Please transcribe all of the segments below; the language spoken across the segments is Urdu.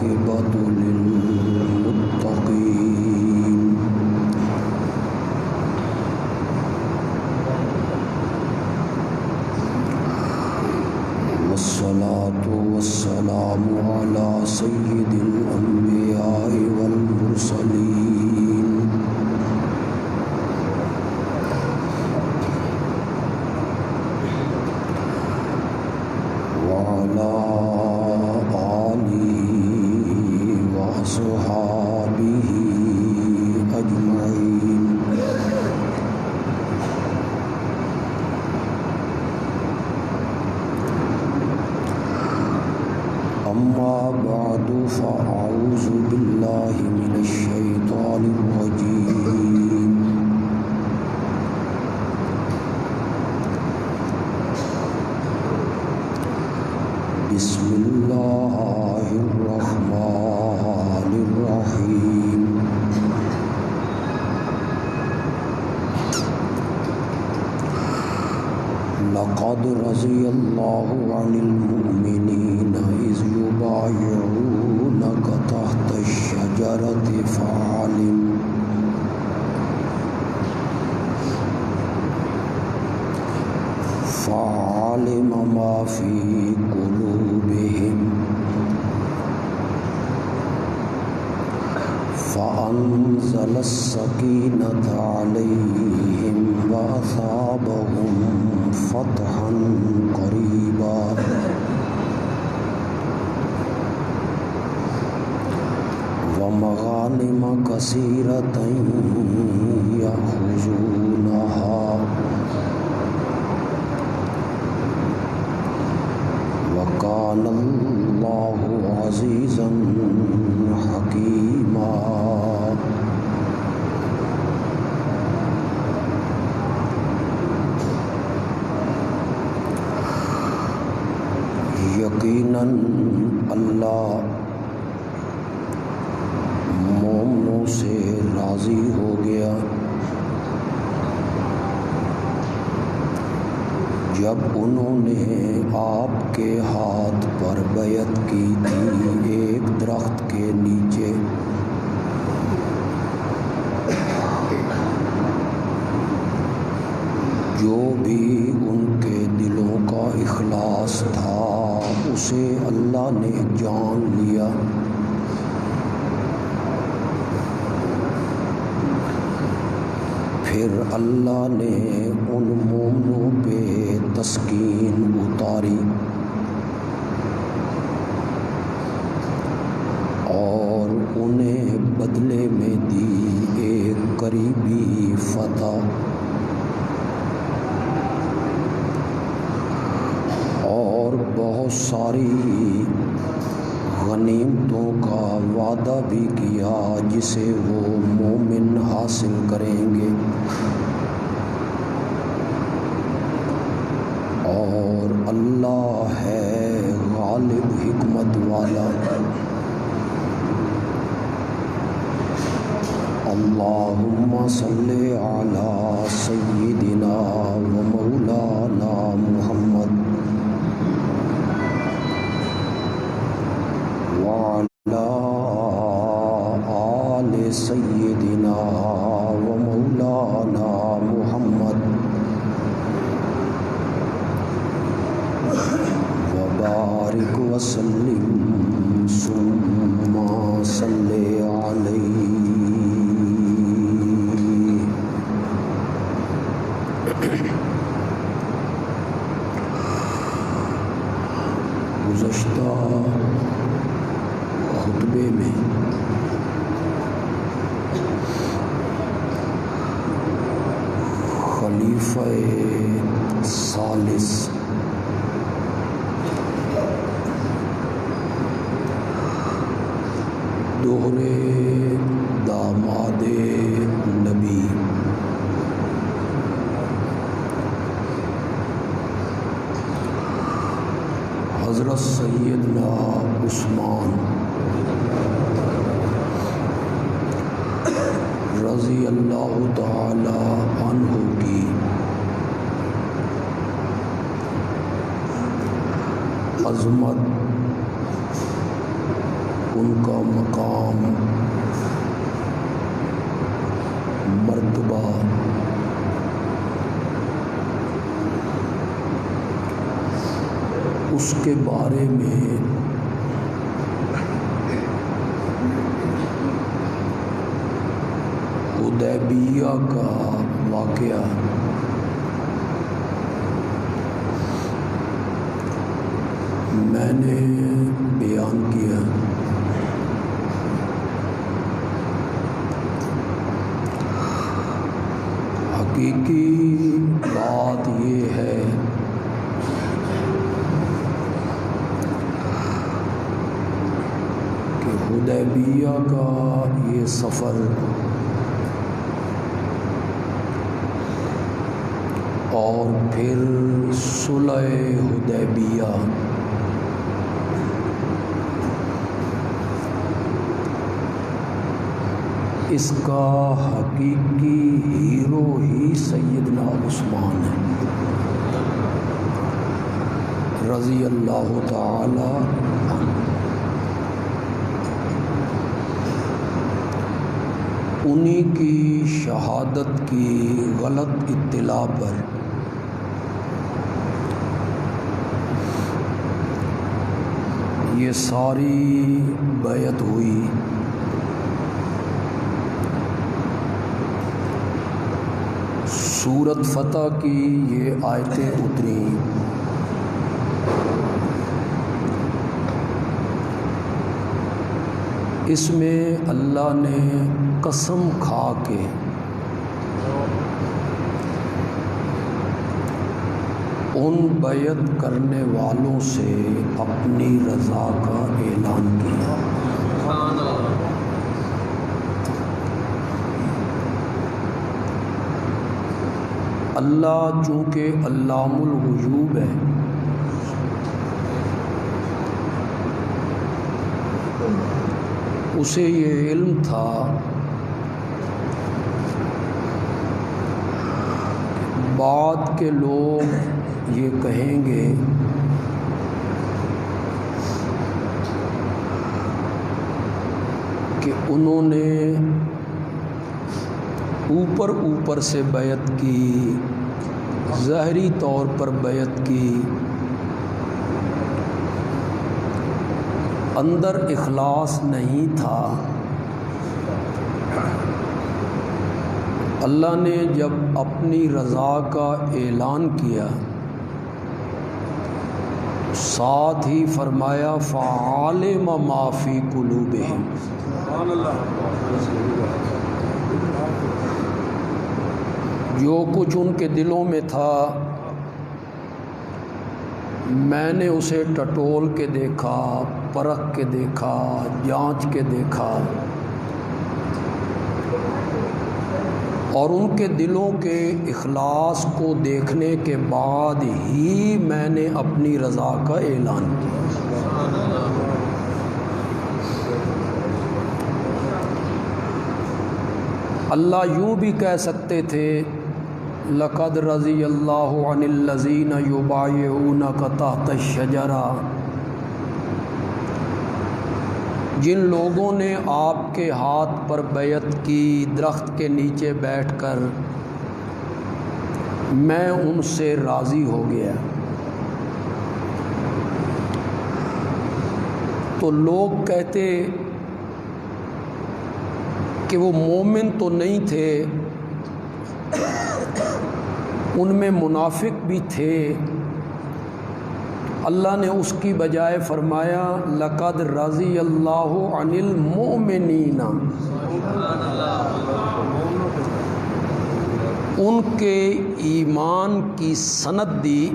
والعاقبة للمتقين والصلاة والسلام على سيد الأنبياء والمرسلين وعلى آله وصحابه أجمعين أما بعد فأعوذ بالله من الشيطان الرجيم بسم الله الرحمن الرحيم لقد رضي الله عن المؤمنين إذ يبايعونك تحت الشجرة فعلم ما في قلوبهم فأنزل السكينة عليهم وأثابهم فتحا قريبا ومغانم كثيرة يأخذونها وكان الله عزيزا حكيما یقیناً اللہ مومنوں سے راضی ہو گیا جب انہوں نے آپ کے ہاتھ پر بیعت کی تھی ایک درخت کے نیچے جو بھی ان کے دلوں کا اخلاص تھا اسے اللہ نے جان لیا پھر اللہ نے ان مومنوں پہ تسکین اتاری اور انہیں بدلے میں دی ایک قریبی فتح اور بہت ساری غنیمتوں کا وعدہ بھی کیا جسے وہ مومن حاصل کریں گے اور اللہ ہے غالب حکمت والا اللہم صلی علی سیدنا و مولانا محمد وعلى آل سيدنا ومولانا محمد وبارك وسلم ثم صل عليه گزشتہ خطبے میں خلیفہ ثالث دوہرے داماد نبی حضرت سیدنا عثمان رضی اللہ تعالی عنہ کی عظمت ان کا مقام، مرتبہ اس کے بارے میں حدیبیہ کا واقعہ میں نے بیان کیا۔ حقیقی بات یہ ہے کہ حدیبیہ کا یہ سفر اور پھر صلح حدیبیہ اس کا حقیقی ہیرو ہی سیدنا عثمان ہے رضی اللہ تعالی عنہ۔ انہی کی شہادت کی غلط اطلاع پر یہ ساری بیعت ہوئی۔ سورت فتح کی یہ آیتیں اتریں۔ اس میں اللہ نے قسم کھا کے ان بیعت کرنے والوں سے اپنی رضا کا اعلان کیا۔ اللہ چونکہ علام الغیوب ہے، اسے یہ علم تھا بعد کے لوگ یہ کہیں گے کہ انہوں نے اوپر سے بیعت کی، ظاہری طور پر بیعت کی، اندر اخلاص نہیں تھا۔ اللہ نے جب اپنی رضا کا اعلان کیا، ساتھ ہی فرمایا فَعَلِمَ مَا فِي قُلُوبِهِمْ۔ جو کچھ ان کے دلوں میں تھا میں نے اسے ٹٹول کے دیکھا، پرکھ کے دیکھا، جانچ کے دیکھا، اور ان کے دلوں کے اخلاص کو دیکھنے کے بعد ہی میں نے اپنی رضا کا اعلان کیا۔ اللہ یوں بھی کہہ سکتے تھے لقد رضی اللہ عن الذین یبایعونک تحت الشجرہ، جن لوگوں نے آپ کے ہاتھ پر بیعت کی درخت کے نیچے بیٹھ کر، میں ان سے راضی ہو گیا۔ تو لوگ کہتے کہ وہ مومن تو نہیں تھے، ان میں منافق بھی تھے۔ اللہ نے اس کی بجائے فرمایا لقد رضی اللہ عن المؤمنین، ان کے ایمان کی سند دی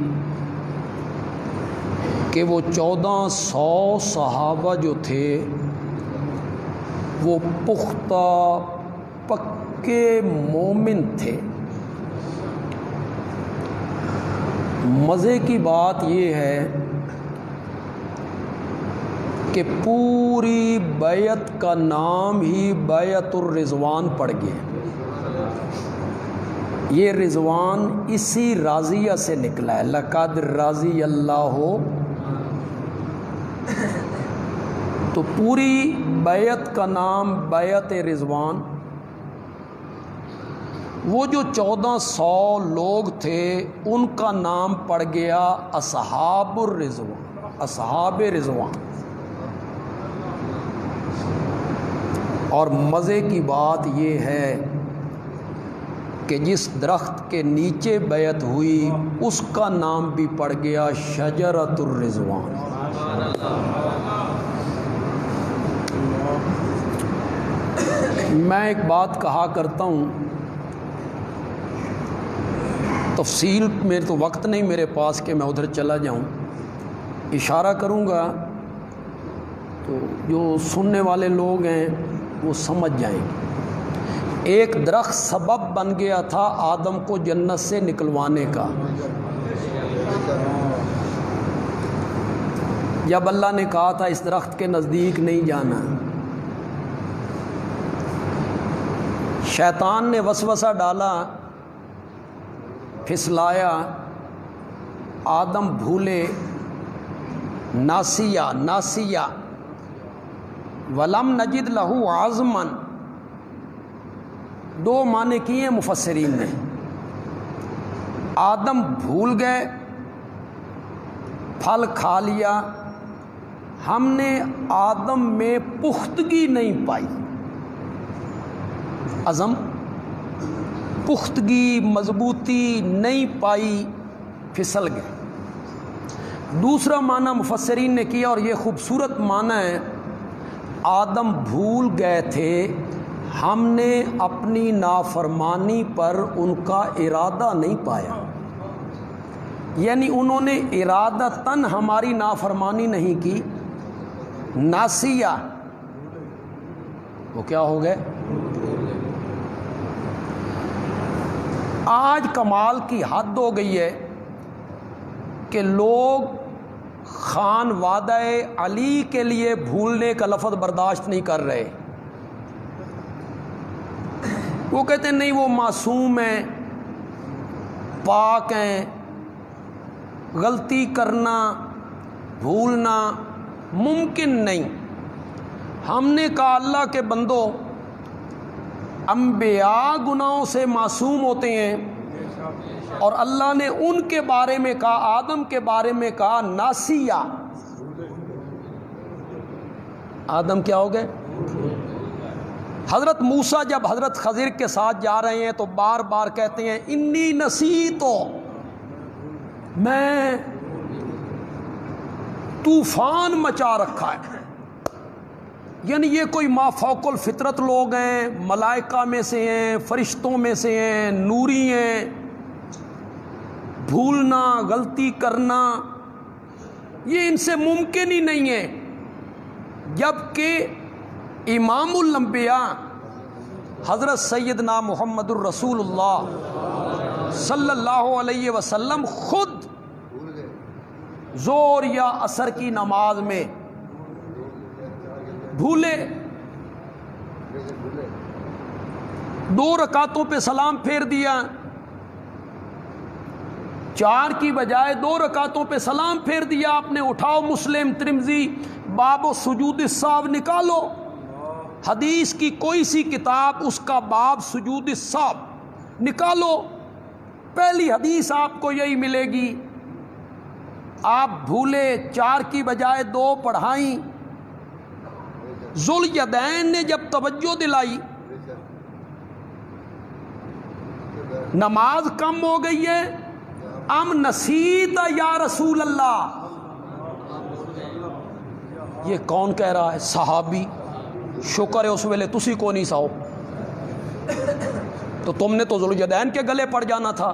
کہ وہ 1400 صحابہ جو تھے وہ پختہ پکے مومن تھے۔ مزے کی بات یہ ہے کہ پوری بیعت کا نام ہی بیعت الرضوان پڑ گیا۔ یہ رضوان اسی راضیہ سے نکلا ہے، لقد رضی اللہ تو پوری بیعت کا نام بیعت رضوان. وہ جو 1400 لوگ تھے ان کا نام پڑ گیا اصحاب الرضوان، اصحاب رضوان. اور مزے کی بات یہ ہے کہ جس درخت کے نیچے بیعت ہوئی اس کا نام بھی پڑ گیا شجرۃ الرضوان. میں ایک بات کہا کرتا ہوں، تفصیل میں تو وقت نہیں میرے پاس کہ میں ادھر چلا جاؤں، اشارہ کروں گا تو جو سننے والے لوگ ہیں وہ سمجھ جائیں گے. ایک درخت سبب بن گیا تھا آدم کو جنت سے نکلوانے کا. جب اللہ نے کہا تھا اس درخت کے نزدیک نہیں جانا، شیطان نے وسوسہ ڈالا، پھسلایا، آدم بھولے، ناسیہ ولم نجد لہو عزما. دو معنی کیے ہیں مفسرین نے. آدم بھول گئے، پھل کھا لیا، ہم نے آدم میں پختگی نہیں پائی، عزم، پختگی، مضبوطی نہیں پائی، پھسل گئے. دوسرا معنی مفسرین نے کیا اور یہ خوبصورت معنی ہے، آدم بھول گئے تھے، ہم نے اپنی نافرمانی پر ان کا ارادہ نہیں پایا. یعنی انہوں نے ارادتاً ہماری نافرمانی نہیں کی. ناسیہ، وہ کیا ہو گئے؟ آج کمال کی حد ہو گئی ہے کہ لوگ خان وعدہ علی کے لیے بھولنے کا لفظ برداشت نہیں کر رہے. وہ کہتے ہیں نہیں وہ معصوم ہیں، پاک ہیں، غلطی کرنا، بھولنا ممکن نہیں. ہم نے کہا اللہ کے بندو، انبیاء گناہوں سے معصوم ہوتے ہیں، اور اللہ نے ان کے بارے میں کہا، آدم کے بارے میں کہا ناسیہ. آدم کیا ہو گئے؟ حضرت موسیٰ جب حضرت خضر کے ساتھ جا رہے ہیں تو بار بار کہتے ہیں انی نسیتو، میں طوفان مچا رکھا ہے. یعنی یہ کوئی مافوق الفطرت لوگ ہیں، ملائکہ میں سے ہیں، فرشتوں میں سے ہیں، نوری ہیں. بھولنا، غلطی کرنا یہ ان سے ممکن ہی نہیں ہے. جبکہ امام الانبیاء حضرت سیدنا محمد الرسول اللہ صلی اللہ علیہ وسلم خود ظہر یا عصر کی نماز میں بھولے، 2 رکعتوں پہ سلام پھیر دیا، 4 کی بجائے 2 رکعتوں پہ سلام پھیر دیا آپ نے. اٹھاؤ مسلم، ترمذی، باب سجود السہو نکالو، حدیث کی کوئی سی کتاب، اس کا باب سجود السہو نکالو، پہلی حدیث آپ کو یہی ملے گی. آپ بھولے، 4 کی بجائے 2 پڑھائیں. ذوالیدین نے جب توجہ دلائی، نماز کم ہو گئی ہے، ام نسیت یا رسول اللہ. یہ کون کہہ رہا ہے؟ صحابی. شکر ہے اس ویلے تسی کو نہیں ساؤ، تو تم نے تو ذوالیدین کے گلے پڑ جانا تھا،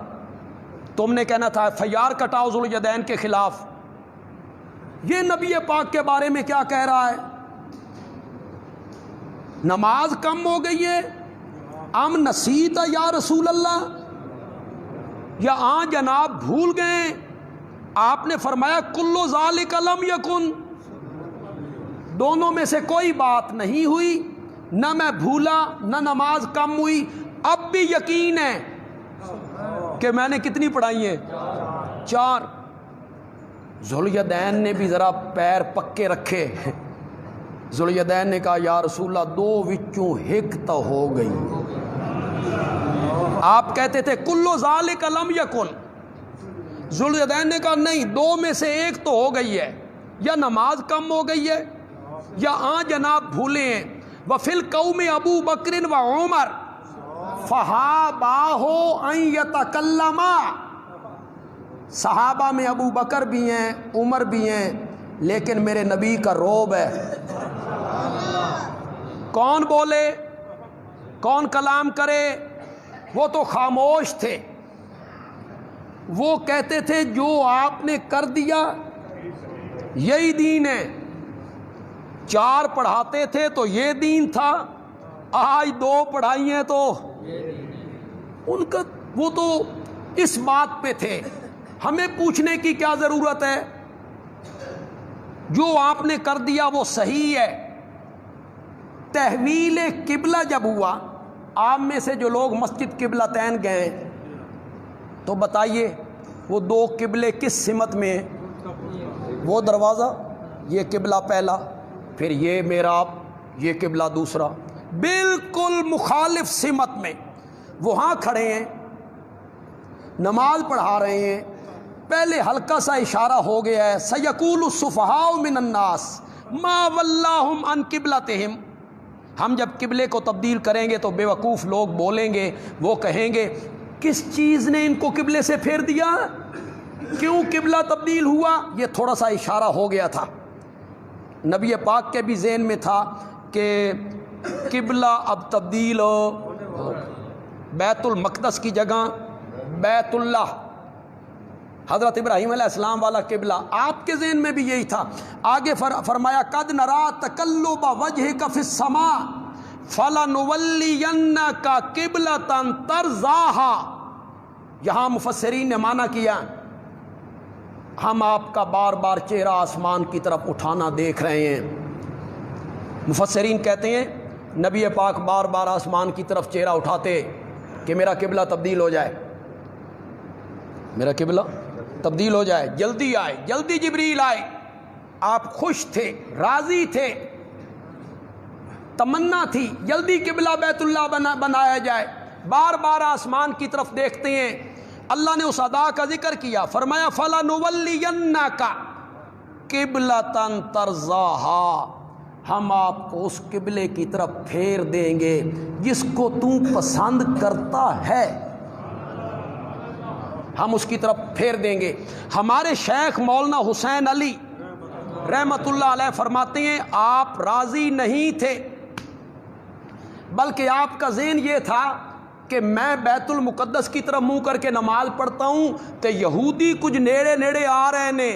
تم نے کہنا تھا FIR کٹاؤ ذوالیدین کے خلاف. یہ نبی پاک کے بارے میں کیا کہہ رہا ہے؟ نماز کم ہو گئی ہے، ام نسیت یا رسول اللہ، یا جناب بھول گئے. آپ نے فرمایا کلو ذالک لم یکن، دونوں میں سے کوئی بات نہیں ہوئی، نہ میں بھولا نہ نماز کم ہوئی. اب بھی یقین ہے کہ میں نے کتنی پڑھائی ہیں؟ 4. ذوالیدین نے بھی ذرا پیر پکے رکھے، ذوالیدین نے کہا یا رسول اللہ دو وچوں ایک تو ہو گئی. آپ کہتے تھے کلو ذالک لم یکن. ذوالیدین نے کہا نہیں، دو میں سے ایک تو ہو گئی ہے، یا نماز کم ہو گئی ہے یا جناب بھولے ہیں. وفی القوم ابو بکر و عمر فہاباہ ان یتکلما. صحابہ میں ابو بکر بھی ہیں، عمر بھی ہیں، لیکن میرے نبی کا روب ہے. کون بولے، کون کلام کرے؟ وہ تو خاموش تھے. وہ کہتے تھے جو آپ نے کر دیا یہی دین ہے. 4 پڑھاتے تھے تو یہ دین تھا، آج 2 پڑھائی ہیں تو ان کا وہ تو اس بات پہ تھے. ہمیں پوچھنے کی کیا ضرورت ہے؟ جو آپ نے کر دیا وہ صحیح ہے. تحویل قبلہ جب ہوا، آپ میں سے جو لوگ مسجد قبلہ تین گئے تو بتائیے وہ 2 قبلے کس سمت میں ہیں؟ وہ دروازہ، یہ قبلہ پہلا، پھر یہ محراب، یہ قبلہ دوسرا، بالکل مخالف سمت میں. وہاں کھڑے ہیں، نماز پڑھا رہے ہیں. پہلے ہلکا سا اشارہ ہو گیا ہے سیقول السفہاء من الناس ما ولاہم عن قبلتہم. ہم جب قبلے کو تبدیل کریں گے تو بے وقوف لوگ بولیں گے، وہ کہیں گے کس چیز نے ان کو قبلے سے پھیر دیا، کیوں قبلہ تبدیل ہوا؟ یہ تھوڑا سا اشارہ ہو گیا تھا. نبی پاک کے بھی ذہن میں تھا کہ قبلہ اب تبدیل ہو، بیت المقدس کی جگہ بیت اللہ، حضرت ابراہیم علیہ السلام والا قبلہ. آپ کے ذہن میں بھی یہی تھا. آگے فرمایا قد نرا تقلب وجهک فی السماء فلنولینک قبلۃ ترضاها. یہاں مفسرین نے معنی کیا ہم آپ کا بار بار چہرہ آسمان کی طرف اٹھانا دیکھ رہے ہیں. مفسرین کہتے ہیں نبی پاک بار بار آسمان کی طرف چہرہ اٹھاتے کہ میرا قبلہ تبدیل ہو جائے، میرا قبلہ تبدیل ہو جائے، جلدی آئے، جلدی جبریل آئے. آپ خوش تھے، راضی تھے، تمنا تھی جلدی قبلہ بیت اللہ بنایا جائے. بار بار آسمان کی طرف دیکھتے ہیں. اللہ نے اس ادا کا ذکر کیا، فرمایا فَلَنُوَلِّيَنَّكَ قِبْلَةً تَرْضَاهَا. ہم آپ کو اس قبلے کی طرف پھیر دیں گے جس کو تو پسند کرتا ہے، ہم اس کی طرف پھیر دیں گے. ہمارے شیخ مولانا حسین علی رحمت اللہ علیہ فرماتے ہیں آپ راضی نہیں تھے، بلکہ آپ کا ذہن یہ تھا کہ میں بیت المقدس کی طرف منہ کر کے نماز پڑھتا ہوں کہ یہودی کچھ نیڑے نیڑے آ رہے نے.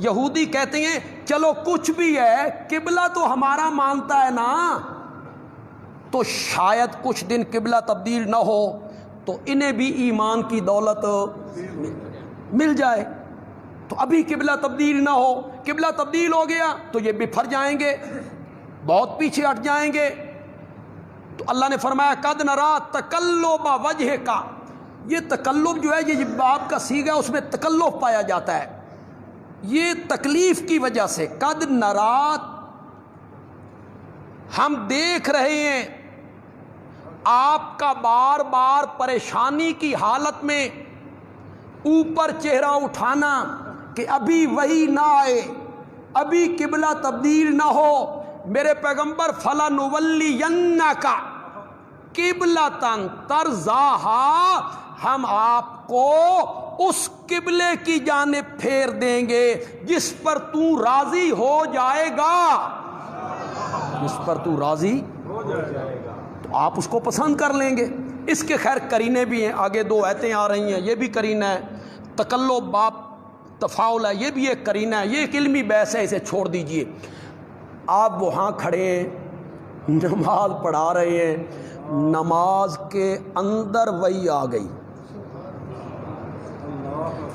یہودی کہتے ہیں چلو کچھ بھی ہے قبلہ تو ہمارا مانتا ہے نا، تو شاید کچھ دن قبلہ تبدیل نہ ہو تو انہیں بھی ایمان کی دولت مل جائے. تو ابھی قبلہ تبدیل نہ ہو، قبلہ تبدیل ہو گیا تو یہ بپھر جائیں گے، بہت پیچھے ہٹ جائیں گے. تو اللہ نے فرمایا قد نرا تقلب وجهک. یہ تقلب جو ہے یہ باب کا صیغہ، اس میں تکلف پایا جاتا ہے، یہ تکلیف کی وجہ سے. قد نرا، ہم دیکھ رہے ہیں آپ کا بار بار پریشانی کی حالت میں اوپر چہرہ اٹھانا کہ ابھی وہی نہ آئے، ابھی قبلہ تبدیل نہ ہو. میرے پیغمبر فَلَنُوَلِّيَنَّكَ قِبْلَةً تَرْضَاهَا، ہم آپ کو اس قبلے کی جانب پھیر دیں گے جس پر تو راضی ہو جائے گا، جس پر تو راضی ہو جائے گا تو آپ اس کو پسند کر لیں گے. اس کے خیر قرینے بھی ہیں، آگے 2 آیتیں آ رہی ہیں، یہ بھی قرینہ ہے. تقلب باب تفاعل ہے، یہ بھی ایک قرینہ ہے. یہ ایک علمی بحث ہے، اسے چھوڑ دیجئے. آپ وہاں کھڑے ہیں، نماز پڑھا رہے ہیں، نماز کے اندر وہی آ گئی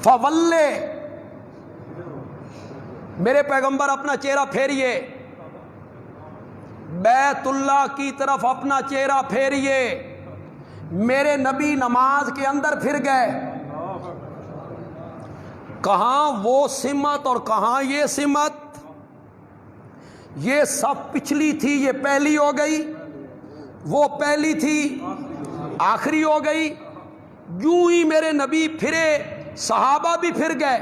فولے. میرے پیغمبر اپنا چہرہ پھیریے، بیت اللہ کی طرف اپنا چہرہ پھیریے. میرے نبی نماز کے اندر پھر گئے. کہاں وہ سمت اور کہاں یہ سمت. یہ سب پچھلی تھی، یہ پہلی ہو گئی، وہ پہلی تھی آخری ہو گئی۔ یوں ہی میرے نبی پھرے، صحابہ بھی پھر گئے۔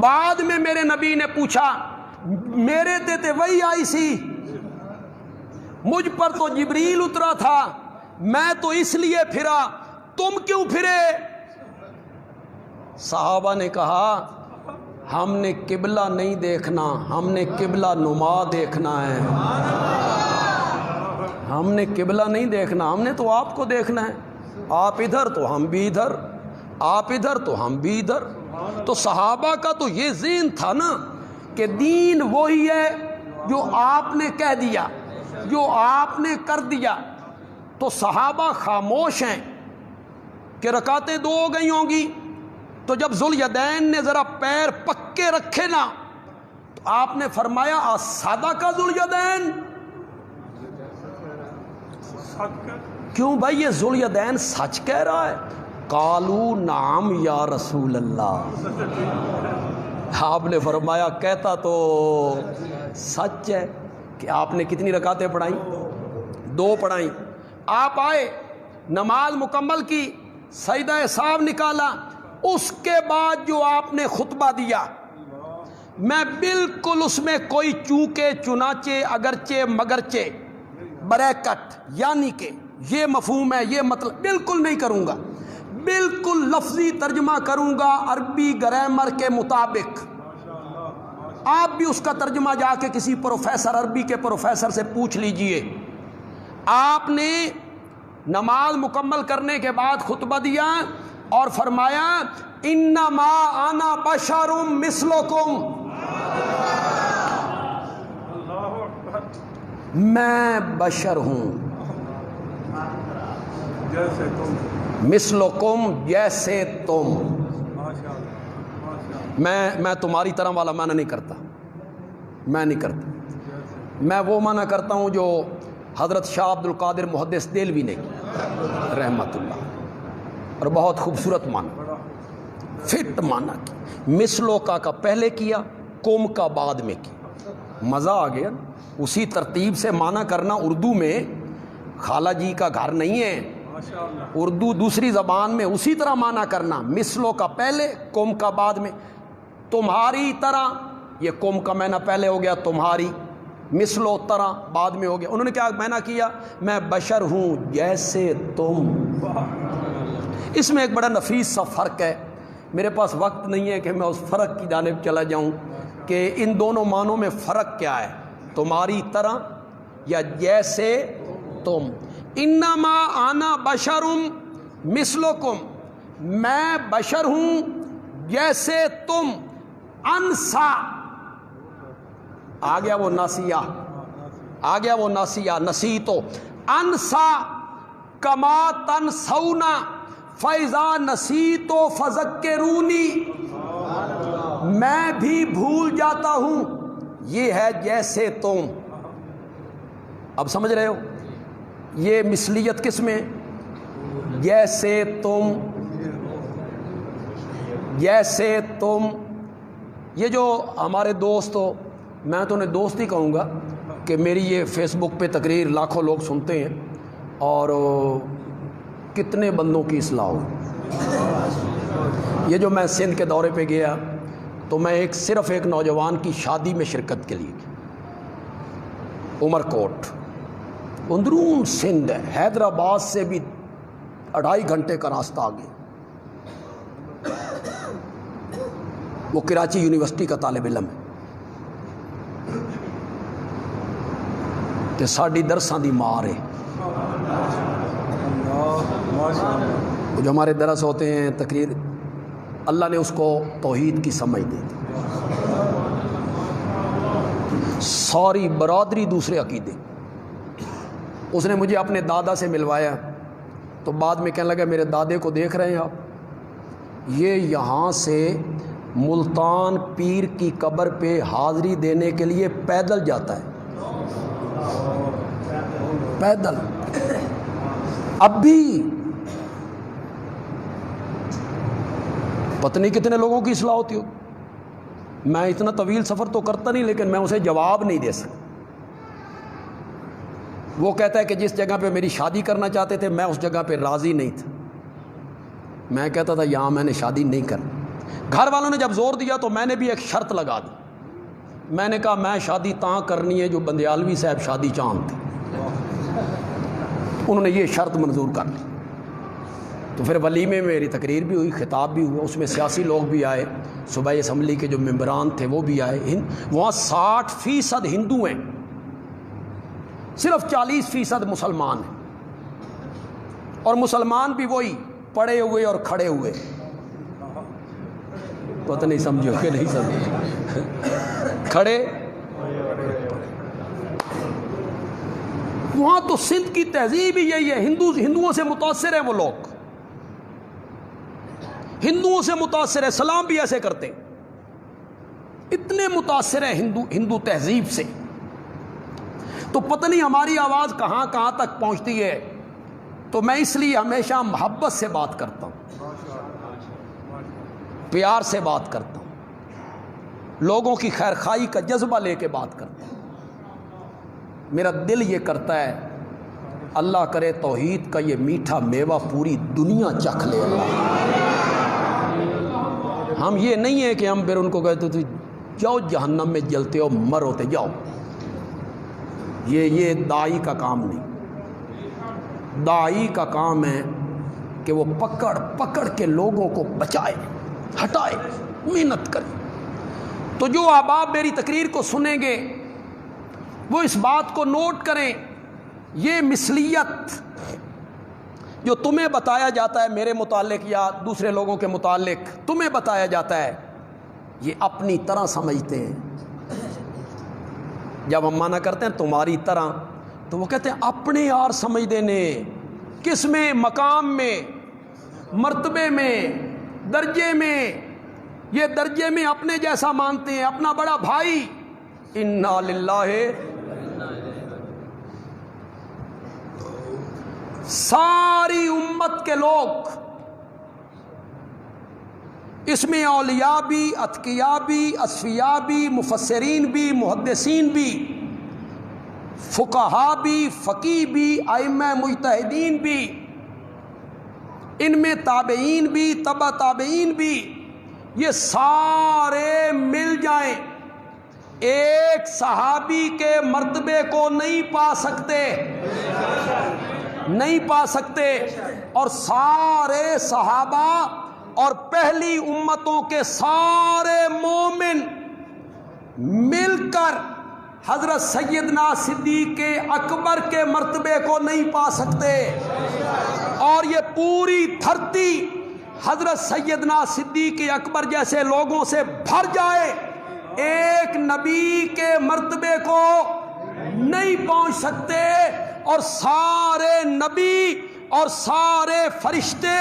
بعد میں میرے نبی نے پوچھا، میرے تے وہی آئی سی، مجھ پر تو جبریل اترا تھا، میں تو اس لیے پھرا، تم کیوں پھرے؟ صحابہ نے کہا ہم نے قبلہ نہیں دیکھنا، ہم نے قبلہ نما دیکھنا ہے، ہم نے قبلہ نہیں دیکھنا، ہم نے تو آپ کو دیکھنا ہے، آپ ادھر تو ہم بھی ادھر، آپ ادھر تو ہم بھی ادھر۔ تو صحابہ کا تو یہ ذہن تھا نا کہ دین وہی ہے جو آپ نے کہہ دیا، جو آپ نے کر دیا۔ تو صحابہ خاموش ہیں کہ رکعتیں 2 ہو گئی ہوں گی، تو جب ذوالیدین نے ذرا پیر پکے رکھے نا تو آپ نے فرمایا اصدق ذوالیدین؟ کیوں بھائی یہ ذوالیدین سچ کہہ رہا ہے؟ قالوا نعم یا رسول اللہ، آپ نے فرمایا کہتا تو سچ ہے۔ کہ آپ نے کتنی رکعتیں پڑھائیں؟ 2 پڑھائیں۔ آپ آئے، نماز مکمل کی، سجدہ سہو نکالا، اس کے بعد جو آپ نے خطبہ دیا، میں بالکل اس میں کوئی چونکہ چنانچہ اگرچہ مگرچہ بریکٹ یعنی کہ یہ مفہوم ہے یہ مطلب بالکل نہیں کروں گا، بالکل لفظی ترجمہ کروں گا عربی گرامر کے مطابق۔ آپ بھی اس کا ترجمہ جا کے کسی پروفیسر، عربی کے پروفیسر سے پوچھ لیجئے۔ آپ نے نماز مکمل کرنے کے بعد خطبہ دیا اور فرمایا انما انا بشر مثلکم، میں بشر ہوں جیسے تم، مثلکم جیسے تم، میں تمہاری طرح والا معنی نہیں کرتا، میں نہیں کرتا، میں وہ معنی کرتا ہوں جو حضرت شاہ عبد القادر محدث دہلوی نے کی رحمت اللہ، اور بہت خوبصورت معنی، فٹ معنی کی، مثلو کا پہلے کیا، قوم کا بعد میں کیا، مزہ آ گیا۔ اسی ترتیب سے معنی کرنا اردو میں خالہ جی کا گھر نہیں ہے، اردو دوسری زبان میں اسی طرح معنی کرنا، مثلو کا پہلے، قوم کا بعد میں۔ تمہاری طرح، یہ قوم کا معنی پہلے ہو گیا، تمہاری، مثلو طرح بعد میں ہو گیا۔ انہوں نے کیا معنی کیا؟ میں بشر ہوں جیسے تم۔ اس میں ایک بڑا نفیس سا فرق ہے، میرے پاس وقت نہیں ہے کہ میں اس فرق کی جانب چلا جاؤں کہ ان دونوں معنوں میں فرق کیا ہے، تمہاری طرح یا جیسے تم۔ انما انا بشر مثلکم، میں بشر ہوں جیسے تم۔ انسا، آ گیا وہ ناسیہ، آ گیا وہ ناسیہ، نسیتو، انسا کما تنسونا فاذا نسیتو فذکرونی، میں بھی بھول جاتا ہوں، یہ ہے جیسے تم۔ اب سمجھ رہے ہو یہ مثلیت کس میں؟ جیسے تم، جیسے تم۔ یہ جو ہمارے دوست ہو، میں تو انہیں دوست ہی کہوں گا کہ میری یہ فیس بک پہ تقریر لاکھوں لوگ سنتے ہیں، اور کتنے بندوں کی اصلاح ہو۔ یہ جو میں سندھ کے دورے پہ گیا تو میں صرف ایک نوجوان کی شادی میں شرکت کے لیے، عمر کوٹ، اندرون سندھ ہے، حیدرآباد سے بھی 2.5 گھنٹے کا راستہ آگے۔ وہ کراچی یونیورسٹی کا طالب علم ہے، تے ساڈی درساں دی مار ہے۔ جو ہمارے درس ہوتے ہیں تقریر، اللہ نے اس کو توحید کی سمجھ دی، ساری برادری دوسرے عقیدے۔ اس نے مجھے اپنے دادا سے ملوایا تو بعد میں کہنے لگا میرے دادے کو دیکھ رہے ہیں آپ، یہ یہاں سے ملتان پیر کی قبر پہ حاضری دینے کے لیے پیدل جاتا ہے، پیدل۔ اب بھی پتہ نہیں کتنے لوگوں کی اصلاح ہوتی ہو۔ میں اتنا طویل سفر تو کرتا نہیں، لیکن میں اسے جواب نہیں دے سکتا۔ وہ کہتا ہے کہ جس جگہ پہ میری شادی کرنا چاہتے تھے میں اس جگہ پہ راضی نہیں تھا۔ میں کہتا تھا یہاں میں نے شادی نہیں کرنی۔ گھر والوں نے جب زور دیا تو میں نے بھی ایک شرط لگا دی، میں نے کہا میں شادی تاں کرنی ہے جو بندیالوی صاحب شادی چاہتے۔ انہوں نے یہ شرط منظور کر لی۔ تو پھر ولیمے میں میری تقریر بھی ہوئی، خطاب بھی ہوا، اس میں سیاسی لوگ بھی آئے، صوبائی اسمبلی کے جو ممبران تھے وہ بھی آئے۔ وہاں 60% ہندو ہیں، صرف 40% مسلمان ہیں، اور مسلمان بھی وہی پڑے ہوئے اور کھڑے ہوئے۔ پتہ نہیں سمجھو کہ نہیں سمجھو، کھڑے۔ وہاں تو سندھ کی تہذیب ہی یہی ہے، ہندوؤں سے متاثر ہیں وہ لوگ، ہندوؤں سے متاثر ہے، سلام بھی ایسے کرتے ہیں، اتنے متاثر ہیں ہندو تہذیب سے۔ تو پتہ نہیں ہماری آواز کہاں کہاں تک پہنچتی ہے۔ تو میں اس لیے ہمیشہ محبت سے بات کرتا ہوں، پیار سے بات کرتا ہوں، لوگوں کی خیر خواہی کا جذبہ لے کے بات کرتا ہوں۔ میرا دل یہ کرتا ہے اللہ کرے توحید کا یہ میٹھا میوہ پوری دنیا چکھ لے اللہ۔ ہم یہ نہیں ہے کہ ہم پھر ان کو کہتے تھے جاؤ جہنم میں جلتے ہو، مر ہوتے جاؤ، یہ داعی کا کام نہیں۔ داعی کا کام ہے کہ وہ پکڑ پکڑ کے لوگوں کو بچائے، ہٹائے، محنت کرے۔ تو جو احباب میری تقریر کو سنیں گے وہ اس بات کو نوٹ کریں، یہ مثلیت جو تمہیں بتایا جاتا ہے میرے متعلق یا دوسرے لوگوں کے متعلق تمہیں بتایا جاتا ہے، یہ اپنی طرح سمجھتے ہیں۔ جب ہم مانا کرتے ہیں تمہاری طرح، تو وہ کہتے ہیں اپنے یار سمجھتے نے، کس میں؟ مقام میں، مرتبے میں، درجے میں۔ یہ درجے میں اپنے جیسا مانتے ہیں، اپنا بڑا بھائی۔ انا للہ، ساری امت کے لوگ، اس میں اولیاء بھی، اتقیاء بھی، اصفیاء بھی، مفسرین بھی، محدثین بھی، فقہاء بھی، فقیہ بھی، ائمہ مجتہدین بھی، ان میں تابعین بھی، تبع تابعین بھی، یہ سارے مل جائیں ایک صحابی کے مرتبے کو نہیں پا سکتے، نہیں پا سکتے۔ اور سارے صحابہ اور پہلی امتوں کے سارے مومن مل کر حضرت سیدنا صدیق اکبر کے مرتبے کو نہیں پا سکتے۔ اور یہ پوری دھرتی حضرت سیدنا صدیق اکبر جیسے لوگوں سے بھر جائے، ایک نبی کے مرتبے کو نہیں پہنچ سکتے۔ اور سارے نبی اور سارے فرشتے،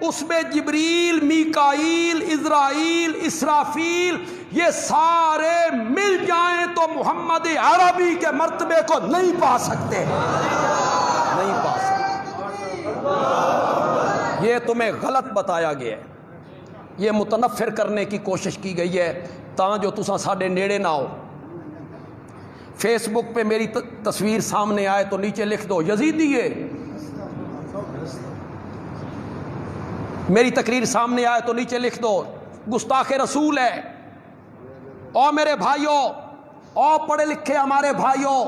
اس میں جبریل، میکائیل، عزرائیل، اسرافیل، یہ سارے مل جائیں تو محمد عربی کے مرتبے کو نہیں پا سکتے، نہیں پا سکتے۔ یہ تمہیں غلط بتایا گیا ہے، یہ متنفر کرنے کی کوشش کی گئی ہے تاں جو تساں ساڈے نیڑے نہ ہو۔ فیس بک پہ میری تصویر سامنے آئے تو نیچے لکھ دو یزیدی ہے، میری تقریر سامنے آئے تو نیچے لکھ دو گستاخ رسول ہے۔ او میرے بھائیوں، او پڑھے لکھے ہمارے بھائیوں،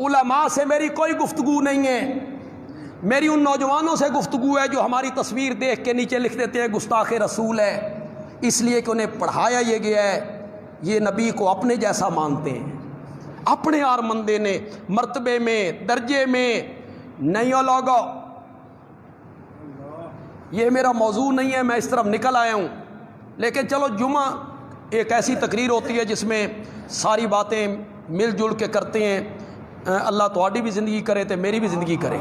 علماء سے میری کوئی گفتگو نہیں ہے، میری ان نوجوانوں سے گفتگو ہے جو ہماری تصویر دیکھ کے نیچے لکھ دیتے ہیں گستاخ رسول ہے، اس لیے کہ انہیں پڑھایا یہ گیا ہے یہ نبی کو اپنے جیسا مانتے ہیں، اپنے یار مندے نے مرتبے میں، درجے میں نہیں ہو لوگو۔ یہ میرا موضوع نہیں ہے، میں اس طرف نکل آیا ہوں، لیکن چلو جمعہ ایک ایسی تقریر ہوتی ہے جس میں ساری باتیں مل جل کے کرتے ہیں۔ اللہ تہاڈی بھی زندگی کرے تے میری بھی زندگی کرے،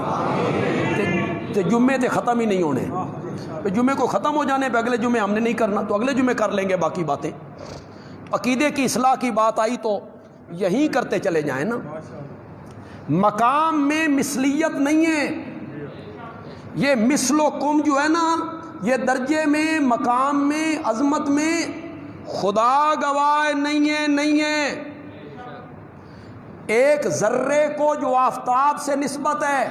تے جمعے تے ختم ہی نہیں ہونے، جمعے کو ختم ہو جانے پہ اگلے جمعے ہم نے نہیں کرنا تو اگلے جمعے کر لیں گے باقی باتیں۔ عقیدے کی اصلاح کی بات آئی تو یہیں کرتے چلے جائیں نا۔ مقام میں مثلیت نہیں ہے، یہ مثل و کم جو ہے نا، یہ درجے میں، مقام میں، عظمت میں خدا گواہ نہیں ہے ایک ذرے کو جو آفتاب سے نسبت ہے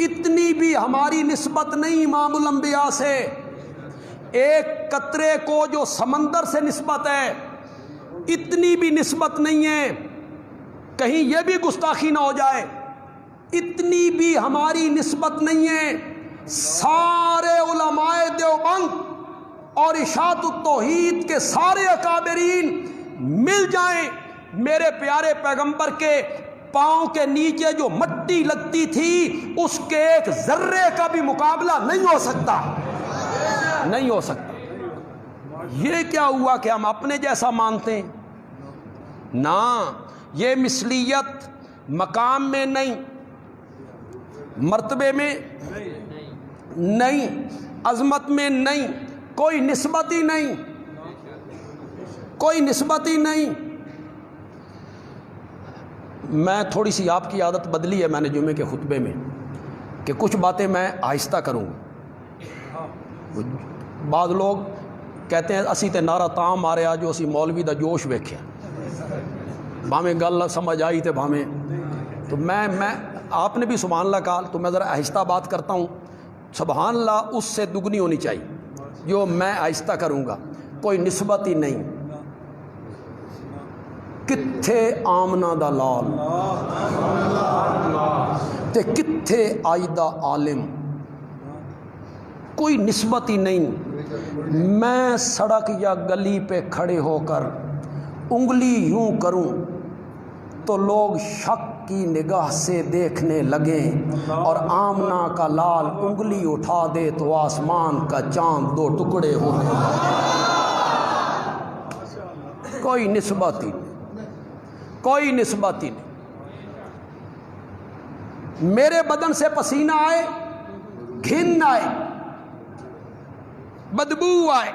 اتنی بھی ہماری نسبت نہیں امام الانبیاء سے. ایک قطرے کو جو سمندر سے نسبت ہے اتنی بھی نسبت نہیں ہے. کہیں یہ بھی گستاخی نہ ہو جائے, اتنی بھی ہماری نسبت نہیں ہے. سارے علماء دیوبند اور اشاعت التوحید کے سارے اکابرین مل جائیں, میرے پیارے پیغمبر کے پاؤں کے نیچے جو مٹی لگتی تھی اس کے ایک ذرے کا بھی مقابلہ نہیں ہو سکتا, نہیں ہو سکتا. یہ کیا ہوا کہ ہم اپنے جیسا مانتے ہیں؟ نہ, یہ مثلیت مقام میں نہیں, مرتبے میں نہیں, عظمت میں نہیں, کوئی نسبت ہی نہیں, کوئی نسبت ہی نہیں. میں تھوڑی سی آپ کی عادت بدلی ہے میں نے جمعے کے خطبے میں کہ کچھ باتیں میں آہستہ کروں. بعض لوگ کہتے ہیں اسی تے نعرہ تام مارے آ جو اسی مولوی دا جوش ویکھیا, بھاویں گل سمجھ آئی تے بھاویں, تو میں آپ نے بھی سبحان اللہ کہا تو میں ذرا آہستہ بات کرتا ہوں. سبحان اللہ اس سے دگنی ہونی چاہیے جو میں آہستہ کروں گا. کوئی نسبت ہی نہیں. کتھے آمنہ دا لال تے کتھے آئیدہ عالم, کوئی نسبت ہی نہیں. میں سڑک یا گلی پہ کھڑے ہو کر انگلی یوں کروں تو لوگ شک کی نگاہ سے دیکھنے لگیں, اور آمنہ کا لال انگلی اٹھا دے تو آسمان کا چاند دو ٹکڑے ہونے لگیں. کوئی نسبت ہی نہیں, کوئی نسبت ہی نہیں. میرے بدن سے پسینہ آئے, گھن آئے, بدبو آئے,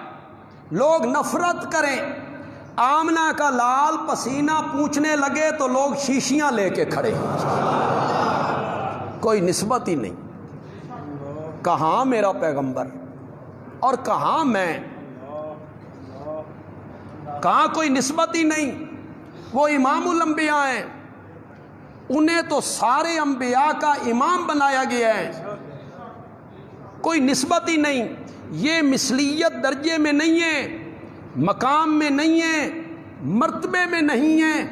لوگ نفرت کریں, آمنہ کا لال پسینہ پوچھنے لگے تو لوگ شیشیاں لے کے کھڑے. کوئی نسبت ہی نہیں. کہاں میرا پیغمبر اور کہاں میں, کہاں کوئی نسبت ہی نہیں. وہ امام الانبیاء ہیں, انہیں تو سارے انبیاء کا امام بنایا گیا ہے. کوئی نسبت ہی نہیں. یہ مثلیت درجے میں نہیں ہے, مقام میں نہیں ہے, مرتبے میں نہیں ہے.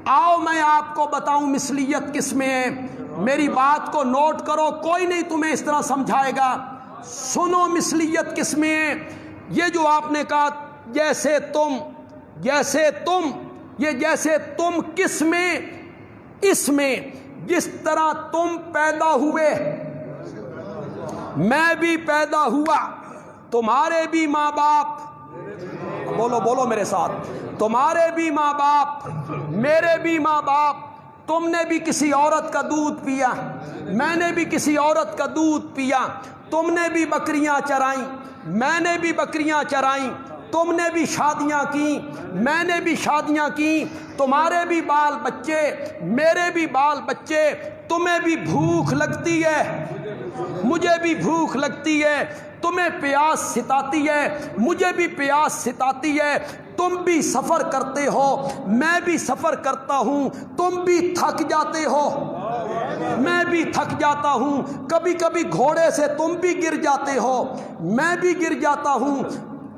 آؤ میں آپ کو بتاؤں مثلیت کس میں ہے. میری بات کو نوٹ کرو, کوئی نہیں تمہیں اس طرح سمجھائے گا. سنو مثلیت کس میں ہے. یہ جو آپ نے کہا جیسے تم, جیسے تم, یہ جیسے تم کس میں؟ اس میں جس طرح تم پیدا ہوئے میں بھی پیدا ہوا, تمہارے بھی ماں باپ, بولو بولو میرے ساتھ, تمہارے بھی ماں باپ میرے بھی ماں باپ. تم نے بھی کسی عورت کا دودھ پیا, میں نے بھی کسی عورت کا دودھ پیا. تم نے بھی بکریاں چرائیں, میں نے بھی بکریاں چرائیں. تم نے بھی شادیاں کی, میں نے بھی شادیاں کی. تمہارے بھی بال بچے, میرے بھی بال بچے. تمہیں بھی بھوک لگتی ہے, مجھے بھی بھوک لگتی ہے. تمہیں پیاس ستاتی ہے, مجھے بھی پیاس ستاتی ہے. تم بھی سفر کرتے ہو, میں بھی سفر کرتا ہوں. تم بھی تھک جاتے ہو, میں بھی تھک جاتا ہوں. کبھی کبھی گھوڑے سے تم بھی گر جاتے ہو, میں بھی گر جاتا ہوں.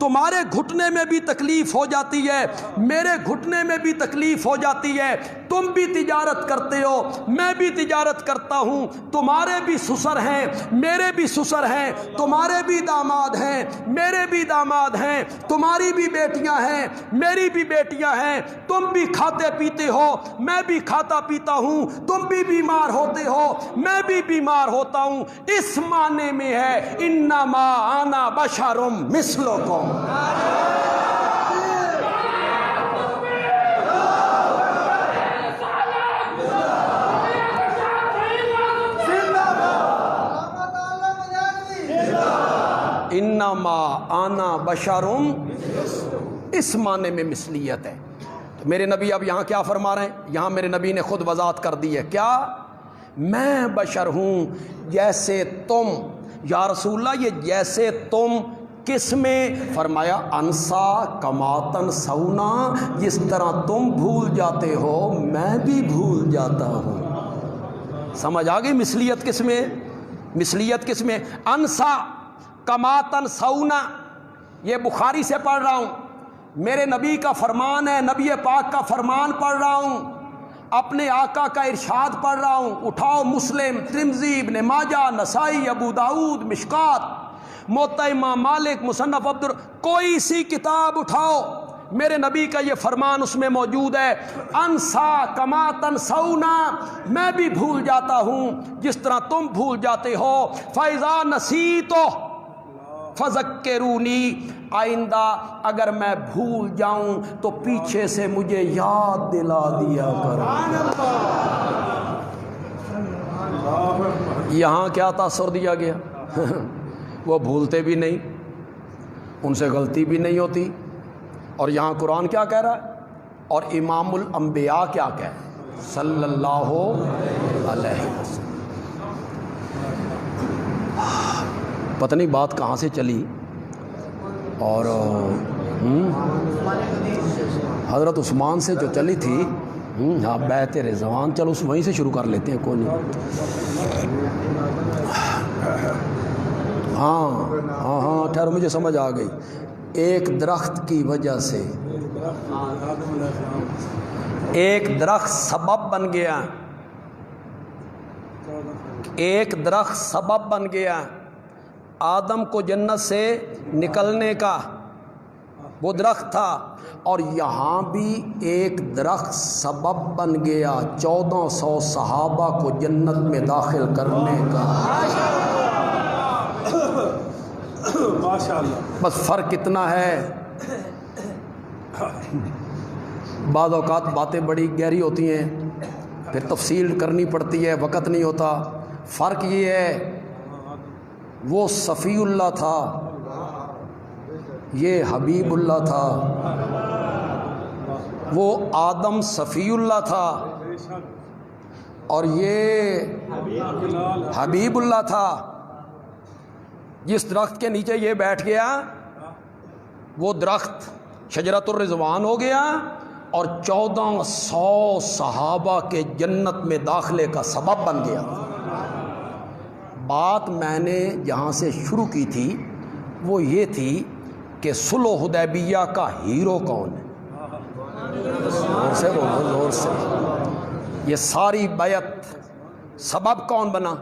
تمہارے گھٹنے میں بھی تکلیف ہو جاتی ہے, میرے گھٹنے میں بھی تکلیف ہو جاتی ہے. تم بھی تجارت کرتے ہو, میں بھی تجارت کرتا ہوں. تمہارے بھی سسر ہیں, میرے بھی سسر ہیں. تمہارے بھی داماد ہیں, میرے بھی داماد ہیں. تمہاری بھی بیٹیاں ہیں, میری بھی بیٹیاں ہیں. تم بھی کھاتے پیتے ہو, میں بھی کھاتا پیتا ہوں. تم بھی بیمار ہوتے ہو, میں بھی بیمار ہوتا ہوں. اس معنی میں ہے انما انا بشر مثلکم. انما انا بشرم, اس معنی میں مثلیت ہے. تو میرے نبی اب یہاں کیا فرما رہے ہیں؟ یہاں میرے نبی نے خود وضاحت کر دی ہے. کیا؟ میں بشر ہوں جیسے تم. یا رسول اللہ یہ جیسے تم کس میں؟ فرمایا انسا کماتن سونا، جس طرح تم بھول جاتے ہو میں بھی بھول جاتا ہوں۔ سمجھ آ گئی مثلیت کس میں؟ مثلیت کس میں؟ انسا کماتن سونا، یہ بخاری سے پڑھ رہا ہوں، میرے نبی کا فرمان ہے، نبی پاک کا فرمان پڑھ رہا ہوں، اپنے آقا کا ارشاد پڑھ رہا ہوں۔ اٹھاؤ مسلم، ترمذی، ابن ماجہ، نسائی، ابو داؤد، مشکات، موطا امام مالک، مصنف کوئی سی کتاب اٹھاؤ، میرے نبی کا یہ فرمان اس میں موجود ہے، انسا کما تنسونا، میں بھی بھول جاتا ہوں جس طرح تم بھول جاتے ہو، فَإِذَا نَسِيتُ فَذَكِّرُونِي، آئندہ اگر میں بھول جاؤں تو پیچھے سے مجھے یاد دلا دیا کرو۔ یہاں کیا تاثر دیا گیا؟ وہ بھولتے بھی نہیں، ان سے غلطی بھی نہیں ہوتی، اور یہاں قرآن کیا کہہ رہا ہے، اور امام الانبیاء کیا کہہ رہا ہے صلی اللہ علیہ وسلم۔ پتہ نہیں بات کہاں سے چلی، اور حضرت عثمان سے جو چلی تھی، ہاں بیعت رضوان، چلو وہیں سے شروع کر لیتے ہیں، کوئی نہیں۔ ہاں ٹھہرو، مجھے سمجھ آ گئی۔ ایک درخت کی وجہ سے ایک درخت سبب بن گیا، ایک درخت سبب بن گیا آدم کو جنت سے نکلنے کا، وہ درخت تھا، اور یہاں بھی ایک درخت سبب بن گیا 1400 صحابہ کو جنت میں داخل کرنے کا۔ بس فرق اتنا ہے، بعض اوقات باتیں بڑی گہری ہوتی ہیں، پھر تفصیل کرنی پڑتی ہے، وقت نہیں ہوتا۔ فرق یہ ہے، وہ صفی اللہ تھا، یہ حبیب اللہ تھا، وہ آدم صفی اللہ تھا اور یہ حبیب اللہ تھا۔ جس درخت کے نیچے یہ بیٹھ گیا وہ درخت شجرۃ الرضوان ہو گیا، اور 1400 صحابہ کے جنت میں داخلے کا سبب بن گیا۔ بات میں نے جہاں سے شروع کی تھی وہ یہ تھی کہ صلح حدیبیہ کا ہیرو کون ہے؟ زور سے بولو، زور سے۔ یہ ساری بیعت سبب کون بنا؟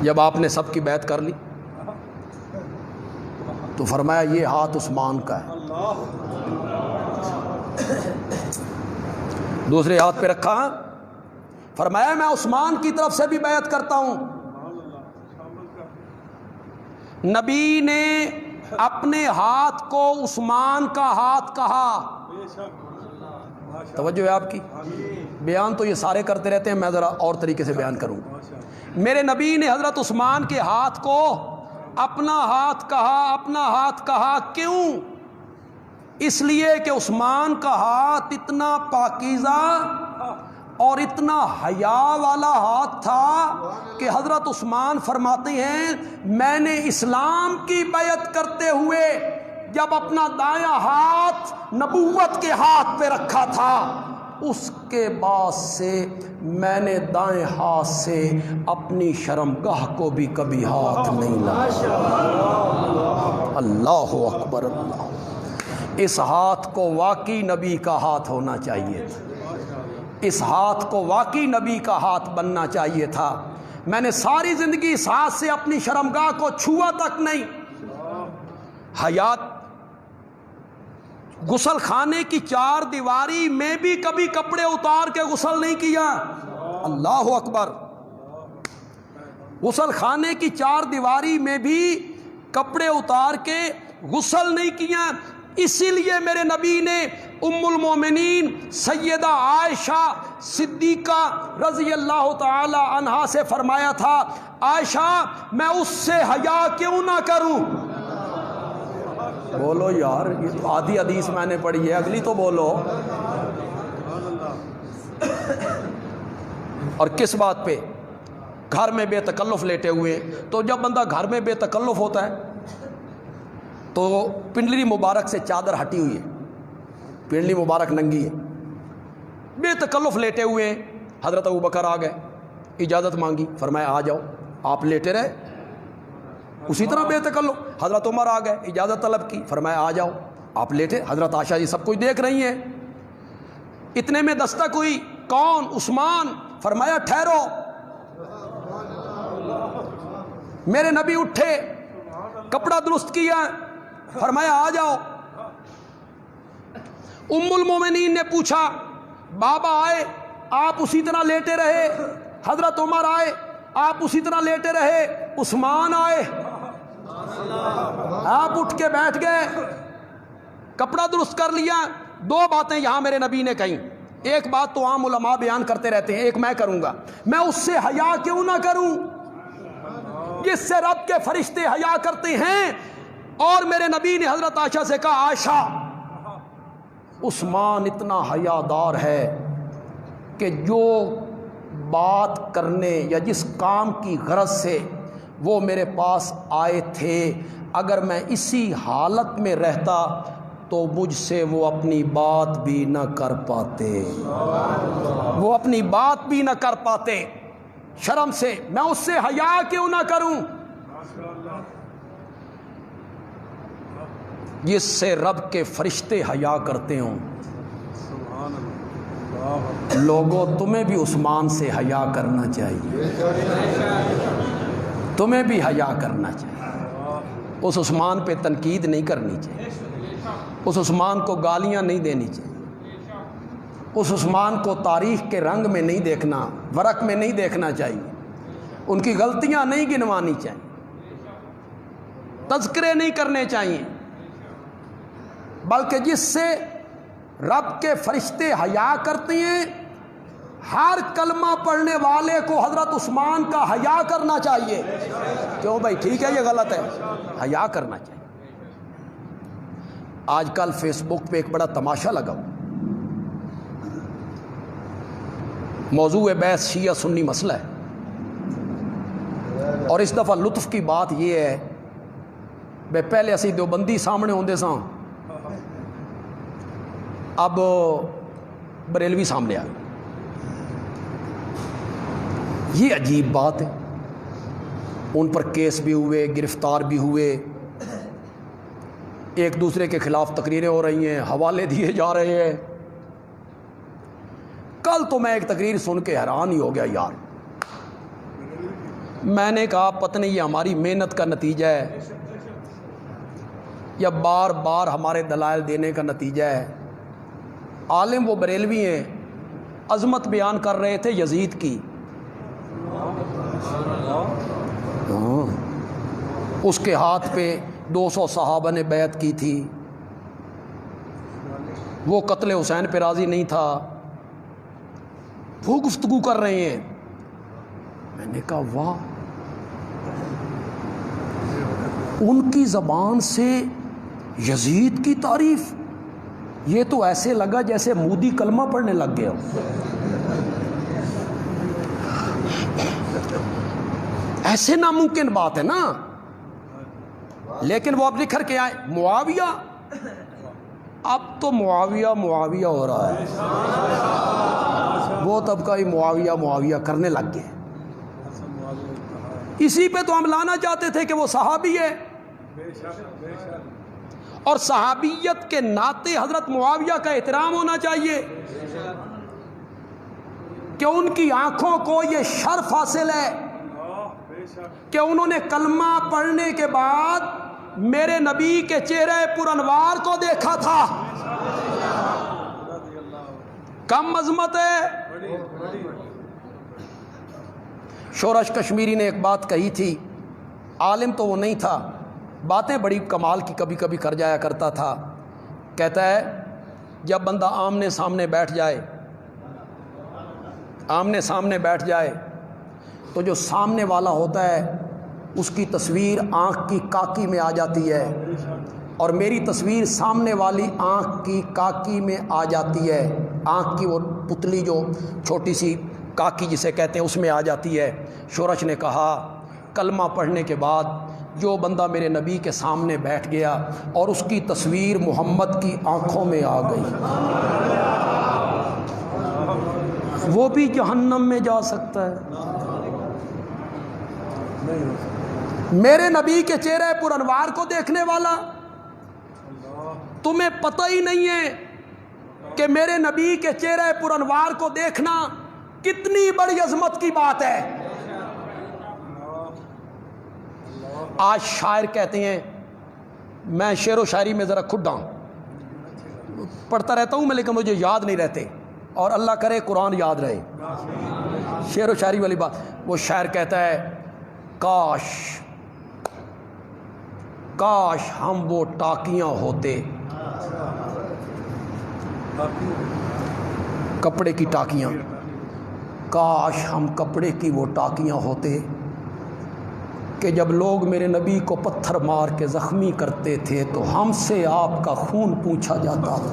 جب آپ نے سب کی بیعت کر لی تو فرمایا یہ ہاتھ عثمان کا ہے، دوسرے ہاتھ پہ رکھا، فرمایا میں عثمان کی طرف سے بھی بیعت کرتا ہوں۔ نبی نے اپنے ہاتھ کو عثمان کا ہاتھ کہا۔ توجہ ہے آپ کی؟ بیان تو یہ سارے کرتے رہتے ہیں، میں ذرا اور طریقے سے بیان کروں۔ میرے نبی نے حضرت عثمان کے ہاتھ کو اپنا ہاتھ کہا، اپنا ہاتھ کہا، کیوں؟ اس لیے کہ عثمان کا ہاتھ اتنا پاکیزہ اور اتنا حیا والا ہاتھ تھا کہ حضرت عثمان فرماتے ہیں میں نے اسلام کی بیعت کرتے ہوئے جب اپنا دایاں ہاتھ نبوت کے ہاتھ پہ رکھا تھا، اس کے بعد سے میں نے دائیں ہاتھ سے اپنی شرمگاہ کو بھی کبھی ہاتھ نہیں لگایا۔ اللہ اکبر، اللہ۔ اس ہاتھ کو واقعی نبی کا ہاتھ ہونا چاہیے تھا، اس ہاتھ کو واقعی نبی کا ہاتھ بننا چاہیے تھا۔ میں نے ساری زندگی اس ہاتھ سے اپنی شرمگاہ کو چھوا تک نہیں۔ حیات غسل خانے کی چار دیواری میں بھی کبھی کپڑے اتار کے غسل نہیں کیا۔ اللہ اکبر۔ غسل خانے کی چار دیواری میں بھی کپڑے اتار کے غسل نہیں کیا۔ اسی لیے میرے نبی نے ام المومنین سیدہ عائشہ صدیقہ رضی اللہ تعالی عنہا سے فرمایا تھا، عائشہ میں اس سے حیا کیوں نہ کروں؟ بولو یار، یہ تو آدھی حدیث میں نے پڑھی ہے، اگلی تو بولو۔ اور کس بات پہ؟ گھر میں بے تکلف لیٹے ہوئے ہیں. تو جب بندہ گھر میں بے تکلف ہوتا ہے تو پنڈلی مبارک سے چادر ہٹی ہوئی ہے, پنڈلی مبارک ننگی ہے, بے تکلف لیٹے ہوئے ہیں. حضرت ابوبکر آ گئے, اجازت مانگی, فرمایا آ جاؤ. آپ لیٹے رہے اسی طرح بے تکلف. حضرت عمر آ گئے, اجازت طلب کی, فرمایا آ جاؤ. آپ لیٹے. حضرت عائشہ جی سب کچھ دیکھ رہی ہیں. اتنے میں دستک ہوئی, کون؟ عثمان. فرمایا ٹھہرو. میرے نبی اٹھے, کپڑا درست کیا, فرمایا آ جاؤ. ام المومنین نے پوچھا, بابا آئے, آپ اسی طرح لیٹے رہے. حضرت عمر آئے, آپ اسی طرح لیٹے رہے. عثمان آئے, آپ اٹھ کے بیٹھ گئے, کپڑا درست کر لیا. دو باتیں یہاں میرے نبی نے کہیں. ایک بات تو عام علماء بیان کرتے رہتے ہیں, ایک میں کروں گا. میں اس سے حیا کیوں نہ کروں جس سے رب کے فرشتے حیا کرتے ہیں؟ اور میرے نبی نے حضرت عائشہ سے کہا, عائشہ عثمان اتنا حیادار ہے کہ جو بات کرنے یا جس کام کی غرض سے وہ میرے پاس آئے تھے, اگر میں اسی حالت میں رہتا تو مجھ سے وہ اپنی بات بھی نہ کر پاتے, وہ اپنی بات بھی نہ کر پاتے. شرم سے میں اس سے حیا کیوں نہ کروں جس سے رب کے فرشتے حیا کرتے ہوں. لوگوں تمہیں بھی عثمان سے حیا کرنا چاہیے, تمہیں بھی حیا کرنا چاہیے. اس عثمان پہ تنقید نہیں کرنی چاہیے, اس عثمان کو گالیاں نہیں دینی چاہیے, اس عثمان کو تاریخ کے رنگ میں نہیں دیکھنا, ورق میں نہیں دیکھنا چاہیے, ان کی غلطیاں نہیں گنوانی چاہیے, تذکرے نہیں کرنے چاہیے, بلکہ جس سے رب کے فرشتے حیا کرتے ہیں, ہر کلمہ پڑھنے والے کو حضرت عثمان کا حیا کرنا چاہیے. کیوں بھائی, ٹھیک ہے یہ غلط ہے؟ حیا کرنا چاہیے. آج کل فیس بک پہ ایک بڑا تماشا لگا, موضوع بحث شیعہ سنی مسئلہ ہے, اور اس دفعہ لطف کی بات یہ ہے بے پہلے اسی دیوبندی سامنے ہوندے ساں, اب بریلوی سامنے آ گئے. یہ عجیب بات ہے. ان پر کیس بھی ہوئے, گرفتار بھی ہوئے, ایک دوسرے کے خلاف تقریریں ہو رہی ہیں, حوالے دیے جا رہے ہیں. کل تو میں ایک تقریر سن کے حیران ہی ہو گیا یار. میں نے کہا پتہ نہیں یہ ہماری محنت کا نتیجہ ہے یا بار بار ہمارے دلائل دینے کا نتیجہ ہے. عالم وہ بریلوی ہیں, عظمت بیان کر رہے تھے یزید کی. اس کے ہاتھ پہ 200 صحابہ نے بیعت کی تھی, وہ قتل حسین پہ راضی نہیں تھا. وہ گفتگو کر رہے ہیں. میں نے کہا واہ, ان کی زبان سے یزید کی تعریف, یہ تو ایسے لگا جیسے مودی کلمہ پڑھنے لگ گیا. ایسے ناممکن بات ہے نا. لیکن وہ اب نکھر کے آئے, معاویہ, اب تو معاویہ معاویہ ہو رہا ہے. وہ طبقہ ہی معاویہ معاویہ کرنے لگ گئے. اسی پہ تو ہم لانا چاہتے تھے کہ وہ صحابی ہے, اور صحابیت کے ناطے حضرت معاویہ کا احترام ہونا چاہیے کہ ان کی آنکھوں کو یہ شرف حاصل ہے کہ انہوں نے کلمہ پڑھنے کے بعد میرے نبی کے چہرے پر انوار کو دیکھا تھا. کم عظمت ہے. شورش کشمیری نے ایک بات کہی تھی, عالم تو وہ نہیں تھا, باتیں بڑی کمال کی کبھی کبھی کر جایا کرتا تھا. کہتا ہے جب بندہ آمنے سامنے بیٹھ جائے, آمنے سامنے بیٹھ جائے تو جو سامنے والا ہوتا ہے اس کی تصویر آنکھ کی کاکی میں آ جاتی ہے, اور میری تصویر سامنے والی آنکھ کی کاکی میں آ جاتی ہے. آنکھ کی وہ پتلی جو چھوٹی سی کاکی جسے کہتے ہیں اس میں آ جاتی ہے۔ شورش نے کہا کلمہ پڑھنے کے بعد جو بندہ میرے نبی کے سامنے بیٹھ گیا اور اس کی تصویر محمد کی آنکھوں میں آ گئی، وہ بھی جہنم میں جا سکتا ہے۔ میرے نبی کے چہرے پر انوار کو دیکھنے والا، تمہیں پتہ ہی نہیں ہے کہ میرے نبی کے چہرے پر انوار کو دیکھنا کتنی بڑی عظمت کی بات ہے۔ آج شاعر کہتے ہیں، میں شعر و شاعری میں ذرا کھڈا ہوں، پڑھتا رہتا ہوں میں لیکن مجھے یاد نہیں رہتے، اور اللہ کرے قرآن یاد رہے۔ شعر و شاعری والی بات، وہ شاعر کہتا ہے کاش ہم وہ ٹاکیاں ہوتے، کپڑے کی ٹاکیاں، کاش ہم کپڑے کی وہ ٹاکیاں ہوتے کہ جب لوگ میرے نبی کو پتھر مار کے زخمی کرتے تھے تو ہم سے آپ کا خون پوچھا جاتا تھا۔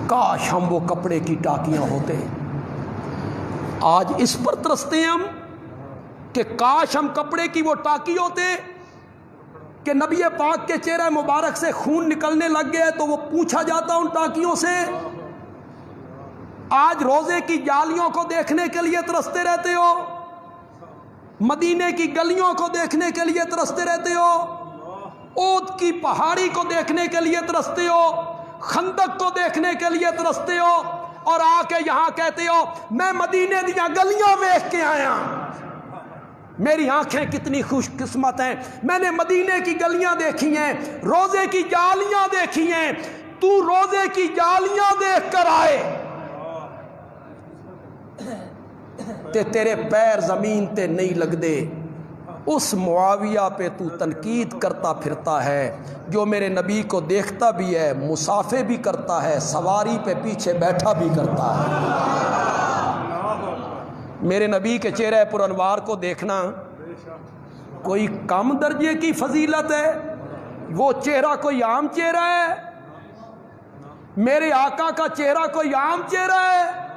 کاش ہم وہ کپڑے کی ٹاکیاں ہوتے۔ آج اس پر ترستے ہم کہ کاش ہم کپڑے کی وہ ٹاکی ہوتے کہ نبی پاک کے چہرہ مبارک سے خون نکلنے لگ گئے تو وہ پوچھا جاتا ان ٹاکیوں سے۔ آج روزے کی جالیوں کو دیکھنے کے لیے ترستے رہتے ہو، مدینے کی گلیوں کو دیکھنے کے لیے ترستے رہتے ہو، اود کی پہاڑی کو دیکھنے کے لیے ترستے ہو، خندق کو دیکھنے کے لیے ترستے ہو، اور آ کے یہاں کہتے ہو میں مدینے دیا گلیاں دیکھ کے آیا، میری آنکھیں کتنی خوش قسمت ہیں، میں نے مدینے کی گلیاں دیکھی ہیں، روزے کی جالیاں دیکھی ہیں۔ تو روزے کی جالیاں دیکھ کر آئے تے تیرے پیر زمین تے نہیں لگ دے، اس معاویہ پہ تو تنقید کرتا پھرتا ہے جو میرے نبی کو دیکھتا بھی ہے، مسافے بھی کرتا ہے، سواری پہ پیچھے بیٹھا بھی کرتا ہے۔ میرے نبی کے چہرے پر انوار کو دیکھنا کوئی کم درجے کی فضیلت ہے؟ وہ چہرہ کوئی عام چہرہ ہے؟ میرے آقا کا چہرہ کوئی عام چہرہ ہے؟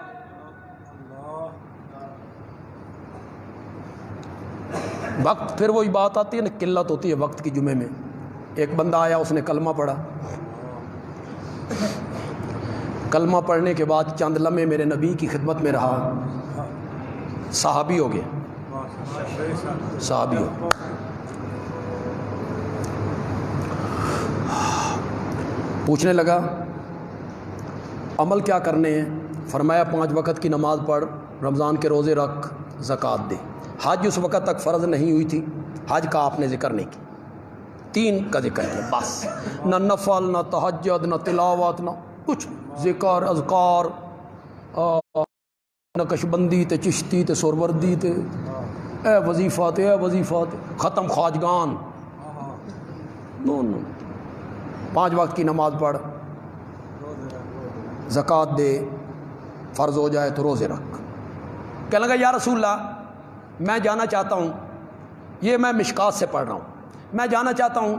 وقت پھر وہی بات آتی ہے نا، قلت ہوتی ہے وقت کی۔ جمعے میں ایک بندہ آیا، اس نے کلمہ پڑھا، کلمہ پڑھنے کے بعد چند لمحے میرے نبی کی خدمت میں رہا، صحابی ہو گیا، صحابی ہو، پوچھنے لگا عمل کیا کرنے ہیں؟ فرمایا 5 وقت کی نماز پڑھ، رمضان کے روزے رکھ، زکوٰۃ دے۔ حج اس وقت تک فرض نہیں ہوئی تھی، حج کا آپ نے ذکر نہیں کیا، 3 کا ذکر کیا بس، نہ نفل، نہ تہجد، نہ تلاوت، نہ کچھ ذکر اذکار، نقش بندی تے چشتی تے سوروردی تے اے وظیفات، اے وظیفات، ختم خواجگان، نو 5 وقت کی نماز پڑھ، زکوٰۃ دے، فرض ہو جائے تو روزے رکھ۔ کہنے لگا یا رسول اللہ میں جانا چاہتا ہوں، یہ میں مشکات سے پڑھ رہا ہوں، میں جانا چاہتا ہوں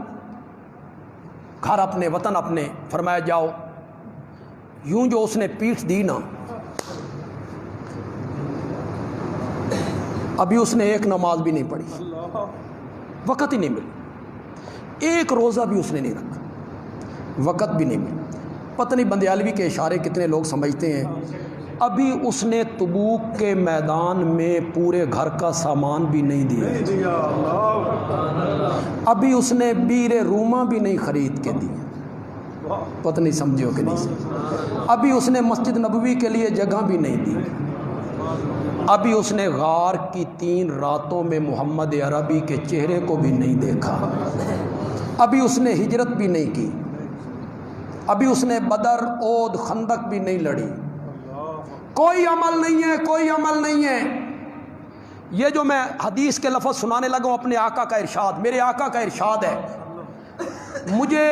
گھر اپنے، وطن اپنے۔ فرمایا جاؤ۔ یوں جو اس نے پیٹھ دی نا، ابھی اس نے ایک نماز بھی نہیں پڑھی، وقت ہی نہیں ملی، ایک روزہ بھی اس نے نہیں رکھا، وقت بھی نہیں ملا۔ پتہ نہیں بندیالوی کے اشارے کتنے لوگ سمجھتے ہیں۔ ابھی اس نے تبوک کے میدان میں پورے گھر کا سامان بھی نہیں دیا، ابھی اس نے بیر روما بھی نہیں خرید کے دی، پتہ نہیں سمجھو کہ نہیں، ابھی اس نے مسجد نبوی کے لیے جگہ بھی نہیں دی، ابھی اس نے غار کی 3 راتوں میں محمد عربی کے چہرے کو بھی نہیں دیکھا، ابھی اس نے ہجرت بھی نہیں کی، ابھی اس نے بدر، احد، خندق بھی نہیں لڑی، کوئی عمل نہیں ہے، کوئی عمل نہیں ہے۔ یہ جو میں حدیث کے لفظ سنانے لگا ہوں، اپنے آقا کا ارشاد، میرے آقا کا ارشاد ہے، مجھے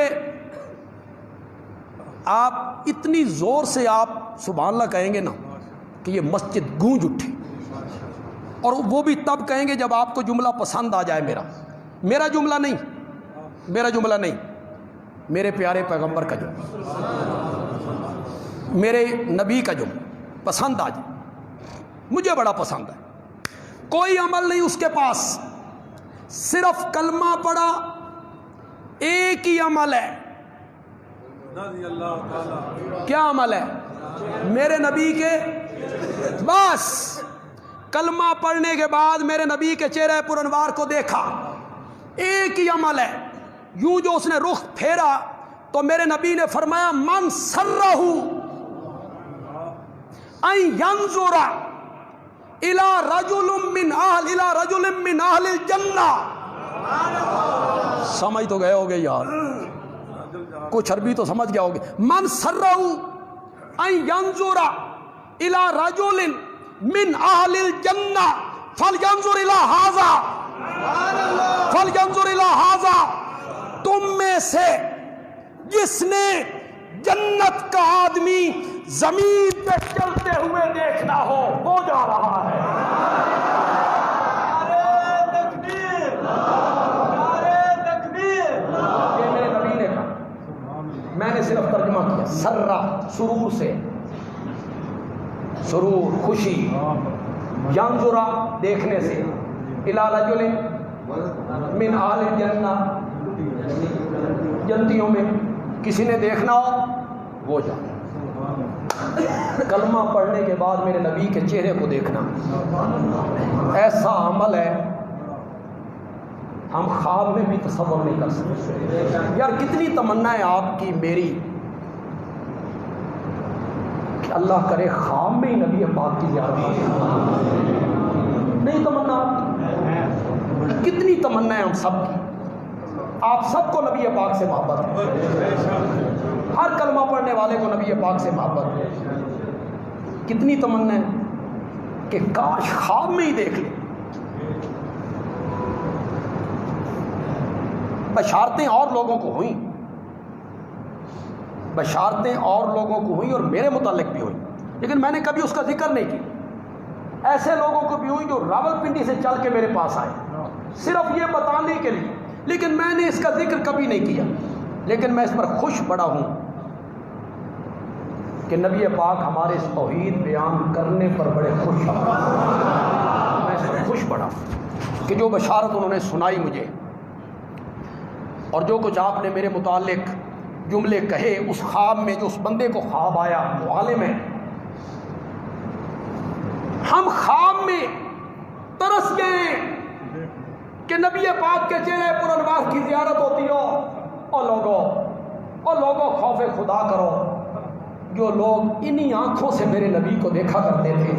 آپ اتنی زور سے آپ سبحان اللہ کہیں گے نا کہ یہ مسجد گونج اٹھے، اور وہ بھی تب کہیں گے جب آپ کو جملہ پسند آ جائے، میرا جملہ نہیں، میرا جملہ نہیں، میرے پیارے پیغمبر کا جملہ، میرے نبی کا جملہ پسند آ جائے۔ مجھے بڑا پسند ہے. کوئی عمل نہیں اس کے پاس, صرف کلمہ پڑھا, ایک ہی عمل ہے. کیا عمل ہے؟ میرے نبی کے, بس کلمہ پڑھنے کے بعد میرے نبی کے چہرے پر انوار کو دیکھا, ایک ہی عمل ہے. یوں جو اس نے رخ پھیرا تو میرے نبی نے فرمایا من سرہ ان ینظر الی رجل من اہل الجنہ. سمجھ تو گئے ہوگے یار, کچھ عربی تو سمجھ گیا ہوگے. من سرہ ان ینظر الی رجل من اہل الجنہ فلینظر الی ھذا فلینظر الی ھذا. تم میں سے جس نے جنت کا آدمی زمین پہ چلتے ہوئے دیکھنا ہو وہ جا رہا ہے. نعرہ تکبیر, نعرہ تکبیر. یہ میرے نبی نے کہا, میں نے صرف ترجمہ کیا. سرہ سرور سے, سرور خوشی, ینظرا دیکھنے سے, الی رجل من اہل الجنہ جنتیوں میں کسی نے دیکھنا ہو وہ جا. کلمہ پڑھنے کے بعد میرے نبی کے چہرے کو دیکھنا ایسا عمل ہے ہم خواب میں بھی تصور نہیں کر سکتے. یار کتنی تمنا ہے آپ کی میری کہ اللہ کرے خواب میں ہی نبی پاک کی زیارت. نہیں تمنا آپ کی؟ کتنی تمنا ہے ہم سب کی. آپ سب کو نبی پاک سے محبت ہے, ہر کلمہ پڑھنے والے کو نبی پاک سے محبت ہے. کتنی تمنا ہے کہ کاش خواب میں ہی دیکھ لیں. بشارتیں اور لوگوں کو ہوئیں, بشارتیں اور لوگوں کو ہوئیں اور میرے متعلق بھی ہوئیں, لیکن میں نے کبھی اس کا ذکر نہیں کیا. ایسے لوگوں کو بھی ہوئی جو راولپنڈی سے چل کے میرے پاس آئے صرف یہ بتانے کے لیے, لیکن میں نے اس کا ذکر کبھی نہیں کیا. لیکن میں اس پر خوش بڑا ہوں کہ نبی پاک ہمارے اس توحید بیان کرنے پر بڑے خوش ہیں. میں اس پر خوش بڑا ہوں کہ جو بشارت انہوں نے سنائی مجھے اور جو کچھ آپ نے میرے متعلق جملے کہے اس خواب میں, جو اس بندے کو خواب آیا وہ عالم ہے. ہم خواب میں ترس گئے کہ نبی پاک کے چہرے پر انوار کی زیارت ہوتی ہو. اور لوگوں خوف خدا کرو. جو لوگ انہی آنکھوں سے میرے نبی کو دیکھا کرتے تھے,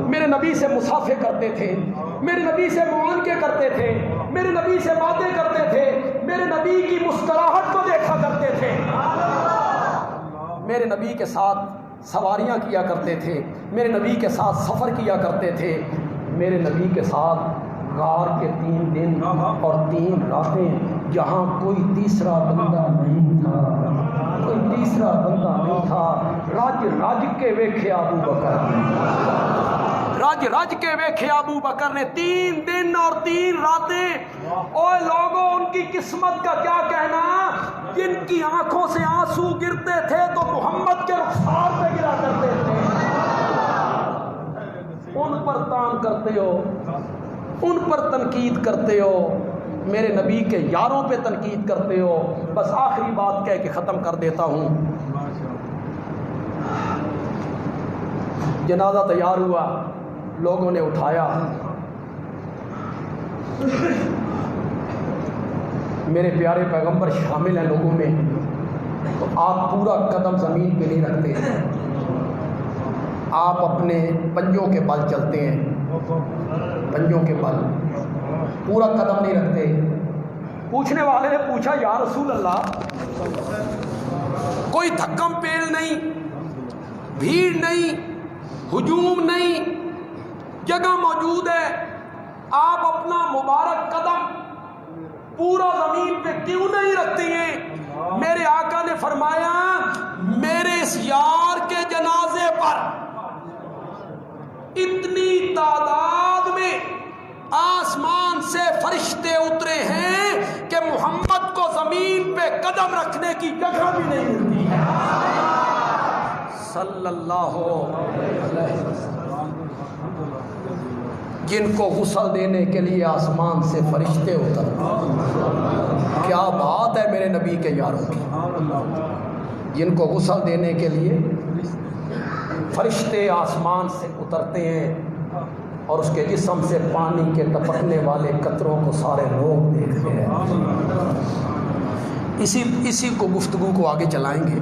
میرے نبی سے مصافحے کرتے تھے, میرے نبی سے معانقے کرتے تھے, میرے نبی سے باتیں کرتے تھے, میرے نبی کی مسکراہٹ کو دیکھا کرتے تھے, میرے نبی کے ساتھ سواریاں کیا کرتے تھے, میرے نبی کے ساتھ سفر کیا کرتے تھے, میرے نبی کے ساتھ غار کے 3 دن اور 3 راتیں جہاں کوئی تیسرا بندہ نہیں تھا, کوئی تیسرا بندہ نہیں تھا. رج کے ویکھے ابو بکر نے, رج کے ویکھے ابو بکر نے 3 دن اور 3 راتیں. اوے لوگوں ان کی قسمت کا کیا کہنا جن کی آنکھوں سے آنسو گرتے تھے تو محمد کے رخسار پہ گرا کرتے تھے. ان پر تان کرتے ہو, ان پر تنقید کرتے ہو, میرے نبی کے یاروں پہ تنقید کرتے ہو. بس آخری بات کہہ کے ختم کر دیتا ہوں. جنازہ تیار ہوا, لوگوں نے اٹھایا, میرے پیارے پیغمبر شامل ہیں لوگوں میں, تو آپ پورا قدم زمین پہ نہیں رکھتے, آپ اپنے پنجوں کے بل چلتے ہیں, پنجوں کے بل, پورا قدم نہیں رکھتے. پوچھنے والے نے پوچھا یا رسول اللہ, کوئی دھکم پیل نہیں, بھیڑ نہیں, ہجوم نہیں, جگہ موجود ہے, آپ اپنا مبارک قدم پورا زمین پہ کیوں نہیں رکھتے ہیں؟ میرے آقا نے فرمایا میرے اس یار کے جنازے پر اتنی تعداد میں آسمان سے فرشتے اترے ہیں کہ محمد کو زمین پہ قدم رکھنے کی جگہ بھی نہیں ملتی ہے. صلی اللہ علیہ وسلم، جن کو غسل دینے کے لیے آسمان سے فرشتے اترتے، کیا بات ہے میرے نبی کے یاروں کی، جن کو غسل دینے کے لیے فرشتے آسمان سے اترتے ہیں اور اس کے جسم سے پانی کے ٹپکنے والے قطروں کو سارے لوگ دیکھتے ہیں۔ اسی کو گفتگو کو آگے چلائیں گے۔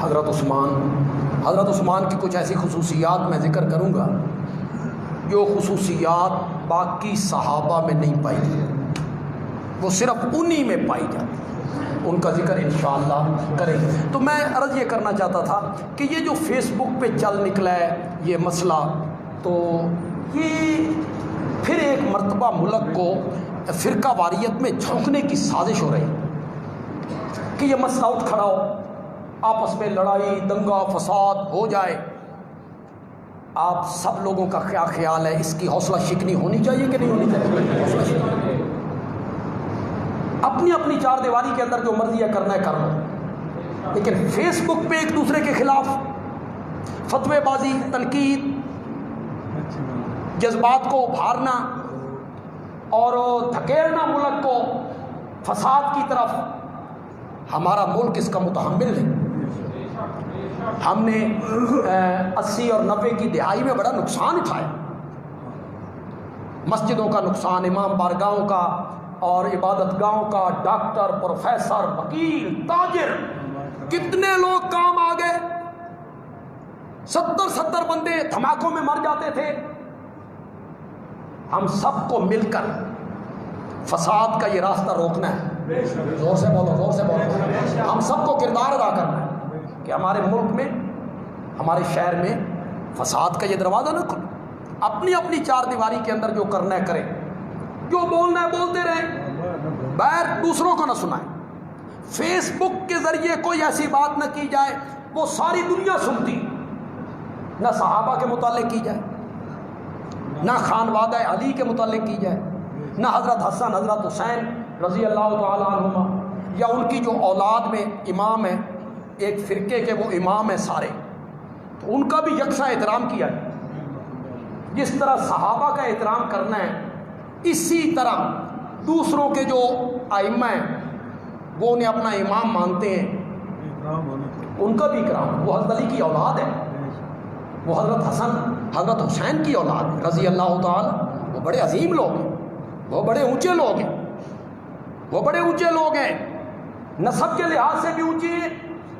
حضرت عثمان کی کچھ ایسی خصوصیات میں ذکر کروں گا جو خصوصیات باقی صحابہ میں نہیں پائی جاتی، وہ صرف انہی میں پائی جاتی، ان کا ذکر انشاءاللہ کریں گے۔ تو میں عرض یہ کرنا چاہتا تھا کہ یہ جو فیس بک پہ چل نکلا ہے یہ مسئلہ، تو یہ پھر ایک مرتبہ ملک کو فرقہ واریت میں جھونکنے کی سازش ہو رہی کہ یہ مسئلہ اٹھ کھڑا ہو، آپس میں لڑائی دنگا فساد ہو جائے۔ آپ سب لوگوں کا کیا خیال ہے، اس کی حوصلہ شکنی ہونی چاہیے کہ نہیں ہونی چاہیے؟ حوصلہ شکنی، اپنی اپنی چار دیواری کے اندر جو مرضی ہے کرنا ہے کر لو، لیکن فیس بک پہ ایک دوسرے کے خلاف فتوے بازی، تنقید، جذبات کو ابھارنا اور دھکیلنا ملک کو فساد کی طرف، ہمارا ملک اس کا متحمل نہیں۔ ہم نے 80 اور 90 کی دہائی میں بڑا نقصان اٹھایا، مسجدوں کا نقصان، امام بارگاہوں کا اور عبادت گاہوں کا، ڈاکٹر، پروفیسر، وکیل، تاجر، کتنے لوگ کام آ گئے، 70 بندے دھماکوں میں مر جاتے تھے۔ ہم سب کو مل کر فساد کا یہ راستہ روکنا ہے، زور سے بولو، زور سے بولو، ہم سب کو کردار ادا کرنا ہے کہ ہمارے ملک میں، ہمارے شہر میں فساد کا یہ دروازہ نہ کھلے، اپنی اپنی چار دیواری کے اندر جو کرنا ہے کریں، جو بولنا ہے بولتے رہیں، بغیر دوسروں کو نہ سنائیں۔ فیس بک کے ذریعے کوئی ایسی بات نہ کی جائے وہ ساری دنیا سنتی، نہ صحابہ کے متعلق کی جائے، نہ خانوادہ علی کے متعلق کی جائے، نہ حضرت حسن حضرت حسین رضی اللہ تعالیٰ عنہما، یا ان کی جو اولاد میں امام ہیں، ایک فرقے کے وہ امام ہیں سارے، تو ان کا بھی یکساں احترام کیا ہے۔ جس طرح صحابہ کا احترام کرنا ہے، اسی طرح دوسروں کے جو ائمہ ہیں وہ انہیں اپنا امام مانتے ہیں، ان کا بھی اکرام۔ وہ حضرت علی کی اولاد ہے، وہ حضرت حسن حضرت حسین کی اولاد رضی اللہ تعالیٰ، وہ بڑے عظیم لوگ ہیں، وہ بڑے اونچے لوگ ہیں، وہ بڑے اونچے لوگ ہیں، نسب کے لحاظ سے بھی اونچے ہیں،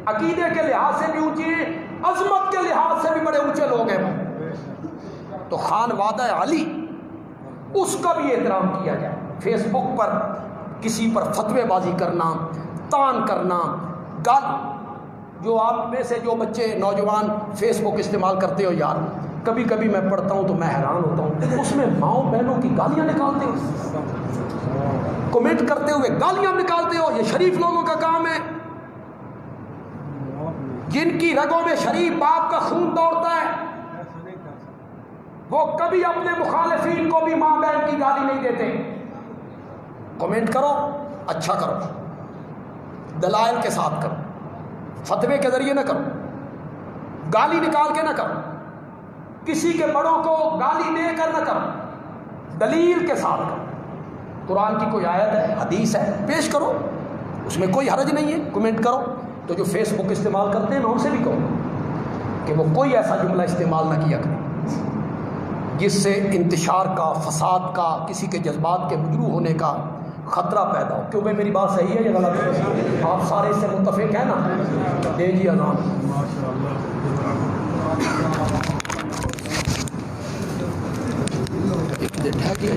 عقیدے کے لحاظ سے بھی اونچے ہیں، عظمت کے لحاظ سے بھی بڑے اونچے لوگ ہیں۔ تو خانوادہ علی اس کا بھی احترام کیا جائے۔ فیس بک پر کسی پر فتوے بازی کرنا، تان کرنا، گال، جو آپ میں سے جو بچے نوجوان فیس بک استعمال کرتے ہو یار، کبھی کبھی میں پڑھتا ہوں تو میں حیران ہوتا ہوں، اس میں ماؤں بہنوں کی گالیاں نکالتے ہو، کمنٹ کرتے ہوئے گالیاں نکالتے ہو۔ یہ شریف لوگوں کا کام ہے، جن کی رگوں میں شریف باپ کا خون دوڑتا ہے، وہ کبھی اپنے مخالفین کو بھی ماں بہن کی گالی نہیں دیتے۔ کمنٹ کرو، اچھا کرو، دلائل کے ساتھ کرو، فتوے کے ذریعے نہ کرو، گالی نکال کے نہ کرو، کسی کے بڑوں کو گالی دے کر نہ کرو، دلیل کے ساتھ کرو۔ قرآن کی کوئی آیت ہے، حدیث ہے، پیش کرو، اس میں کوئی حرج نہیں ہے، کمنٹ کرو۔ تو جو فیس بک استعمال کرتے ہیں میں ان سے بھی کہوں کہ وہ کوئی ایسا جملہ استعمال نہ کیا کریں جس سے انتشار کا، فساد کا، کسی کے جذبات کے مجروح ہونے کا خطرہ پیدا ہو۔ کیوں بھائی میری بات صحیح ہے یا غلط ہے؟ آپ سارے اس سے متفق ہیں نا؟ دے جی اذان۔ ایک منٹ ہے کہ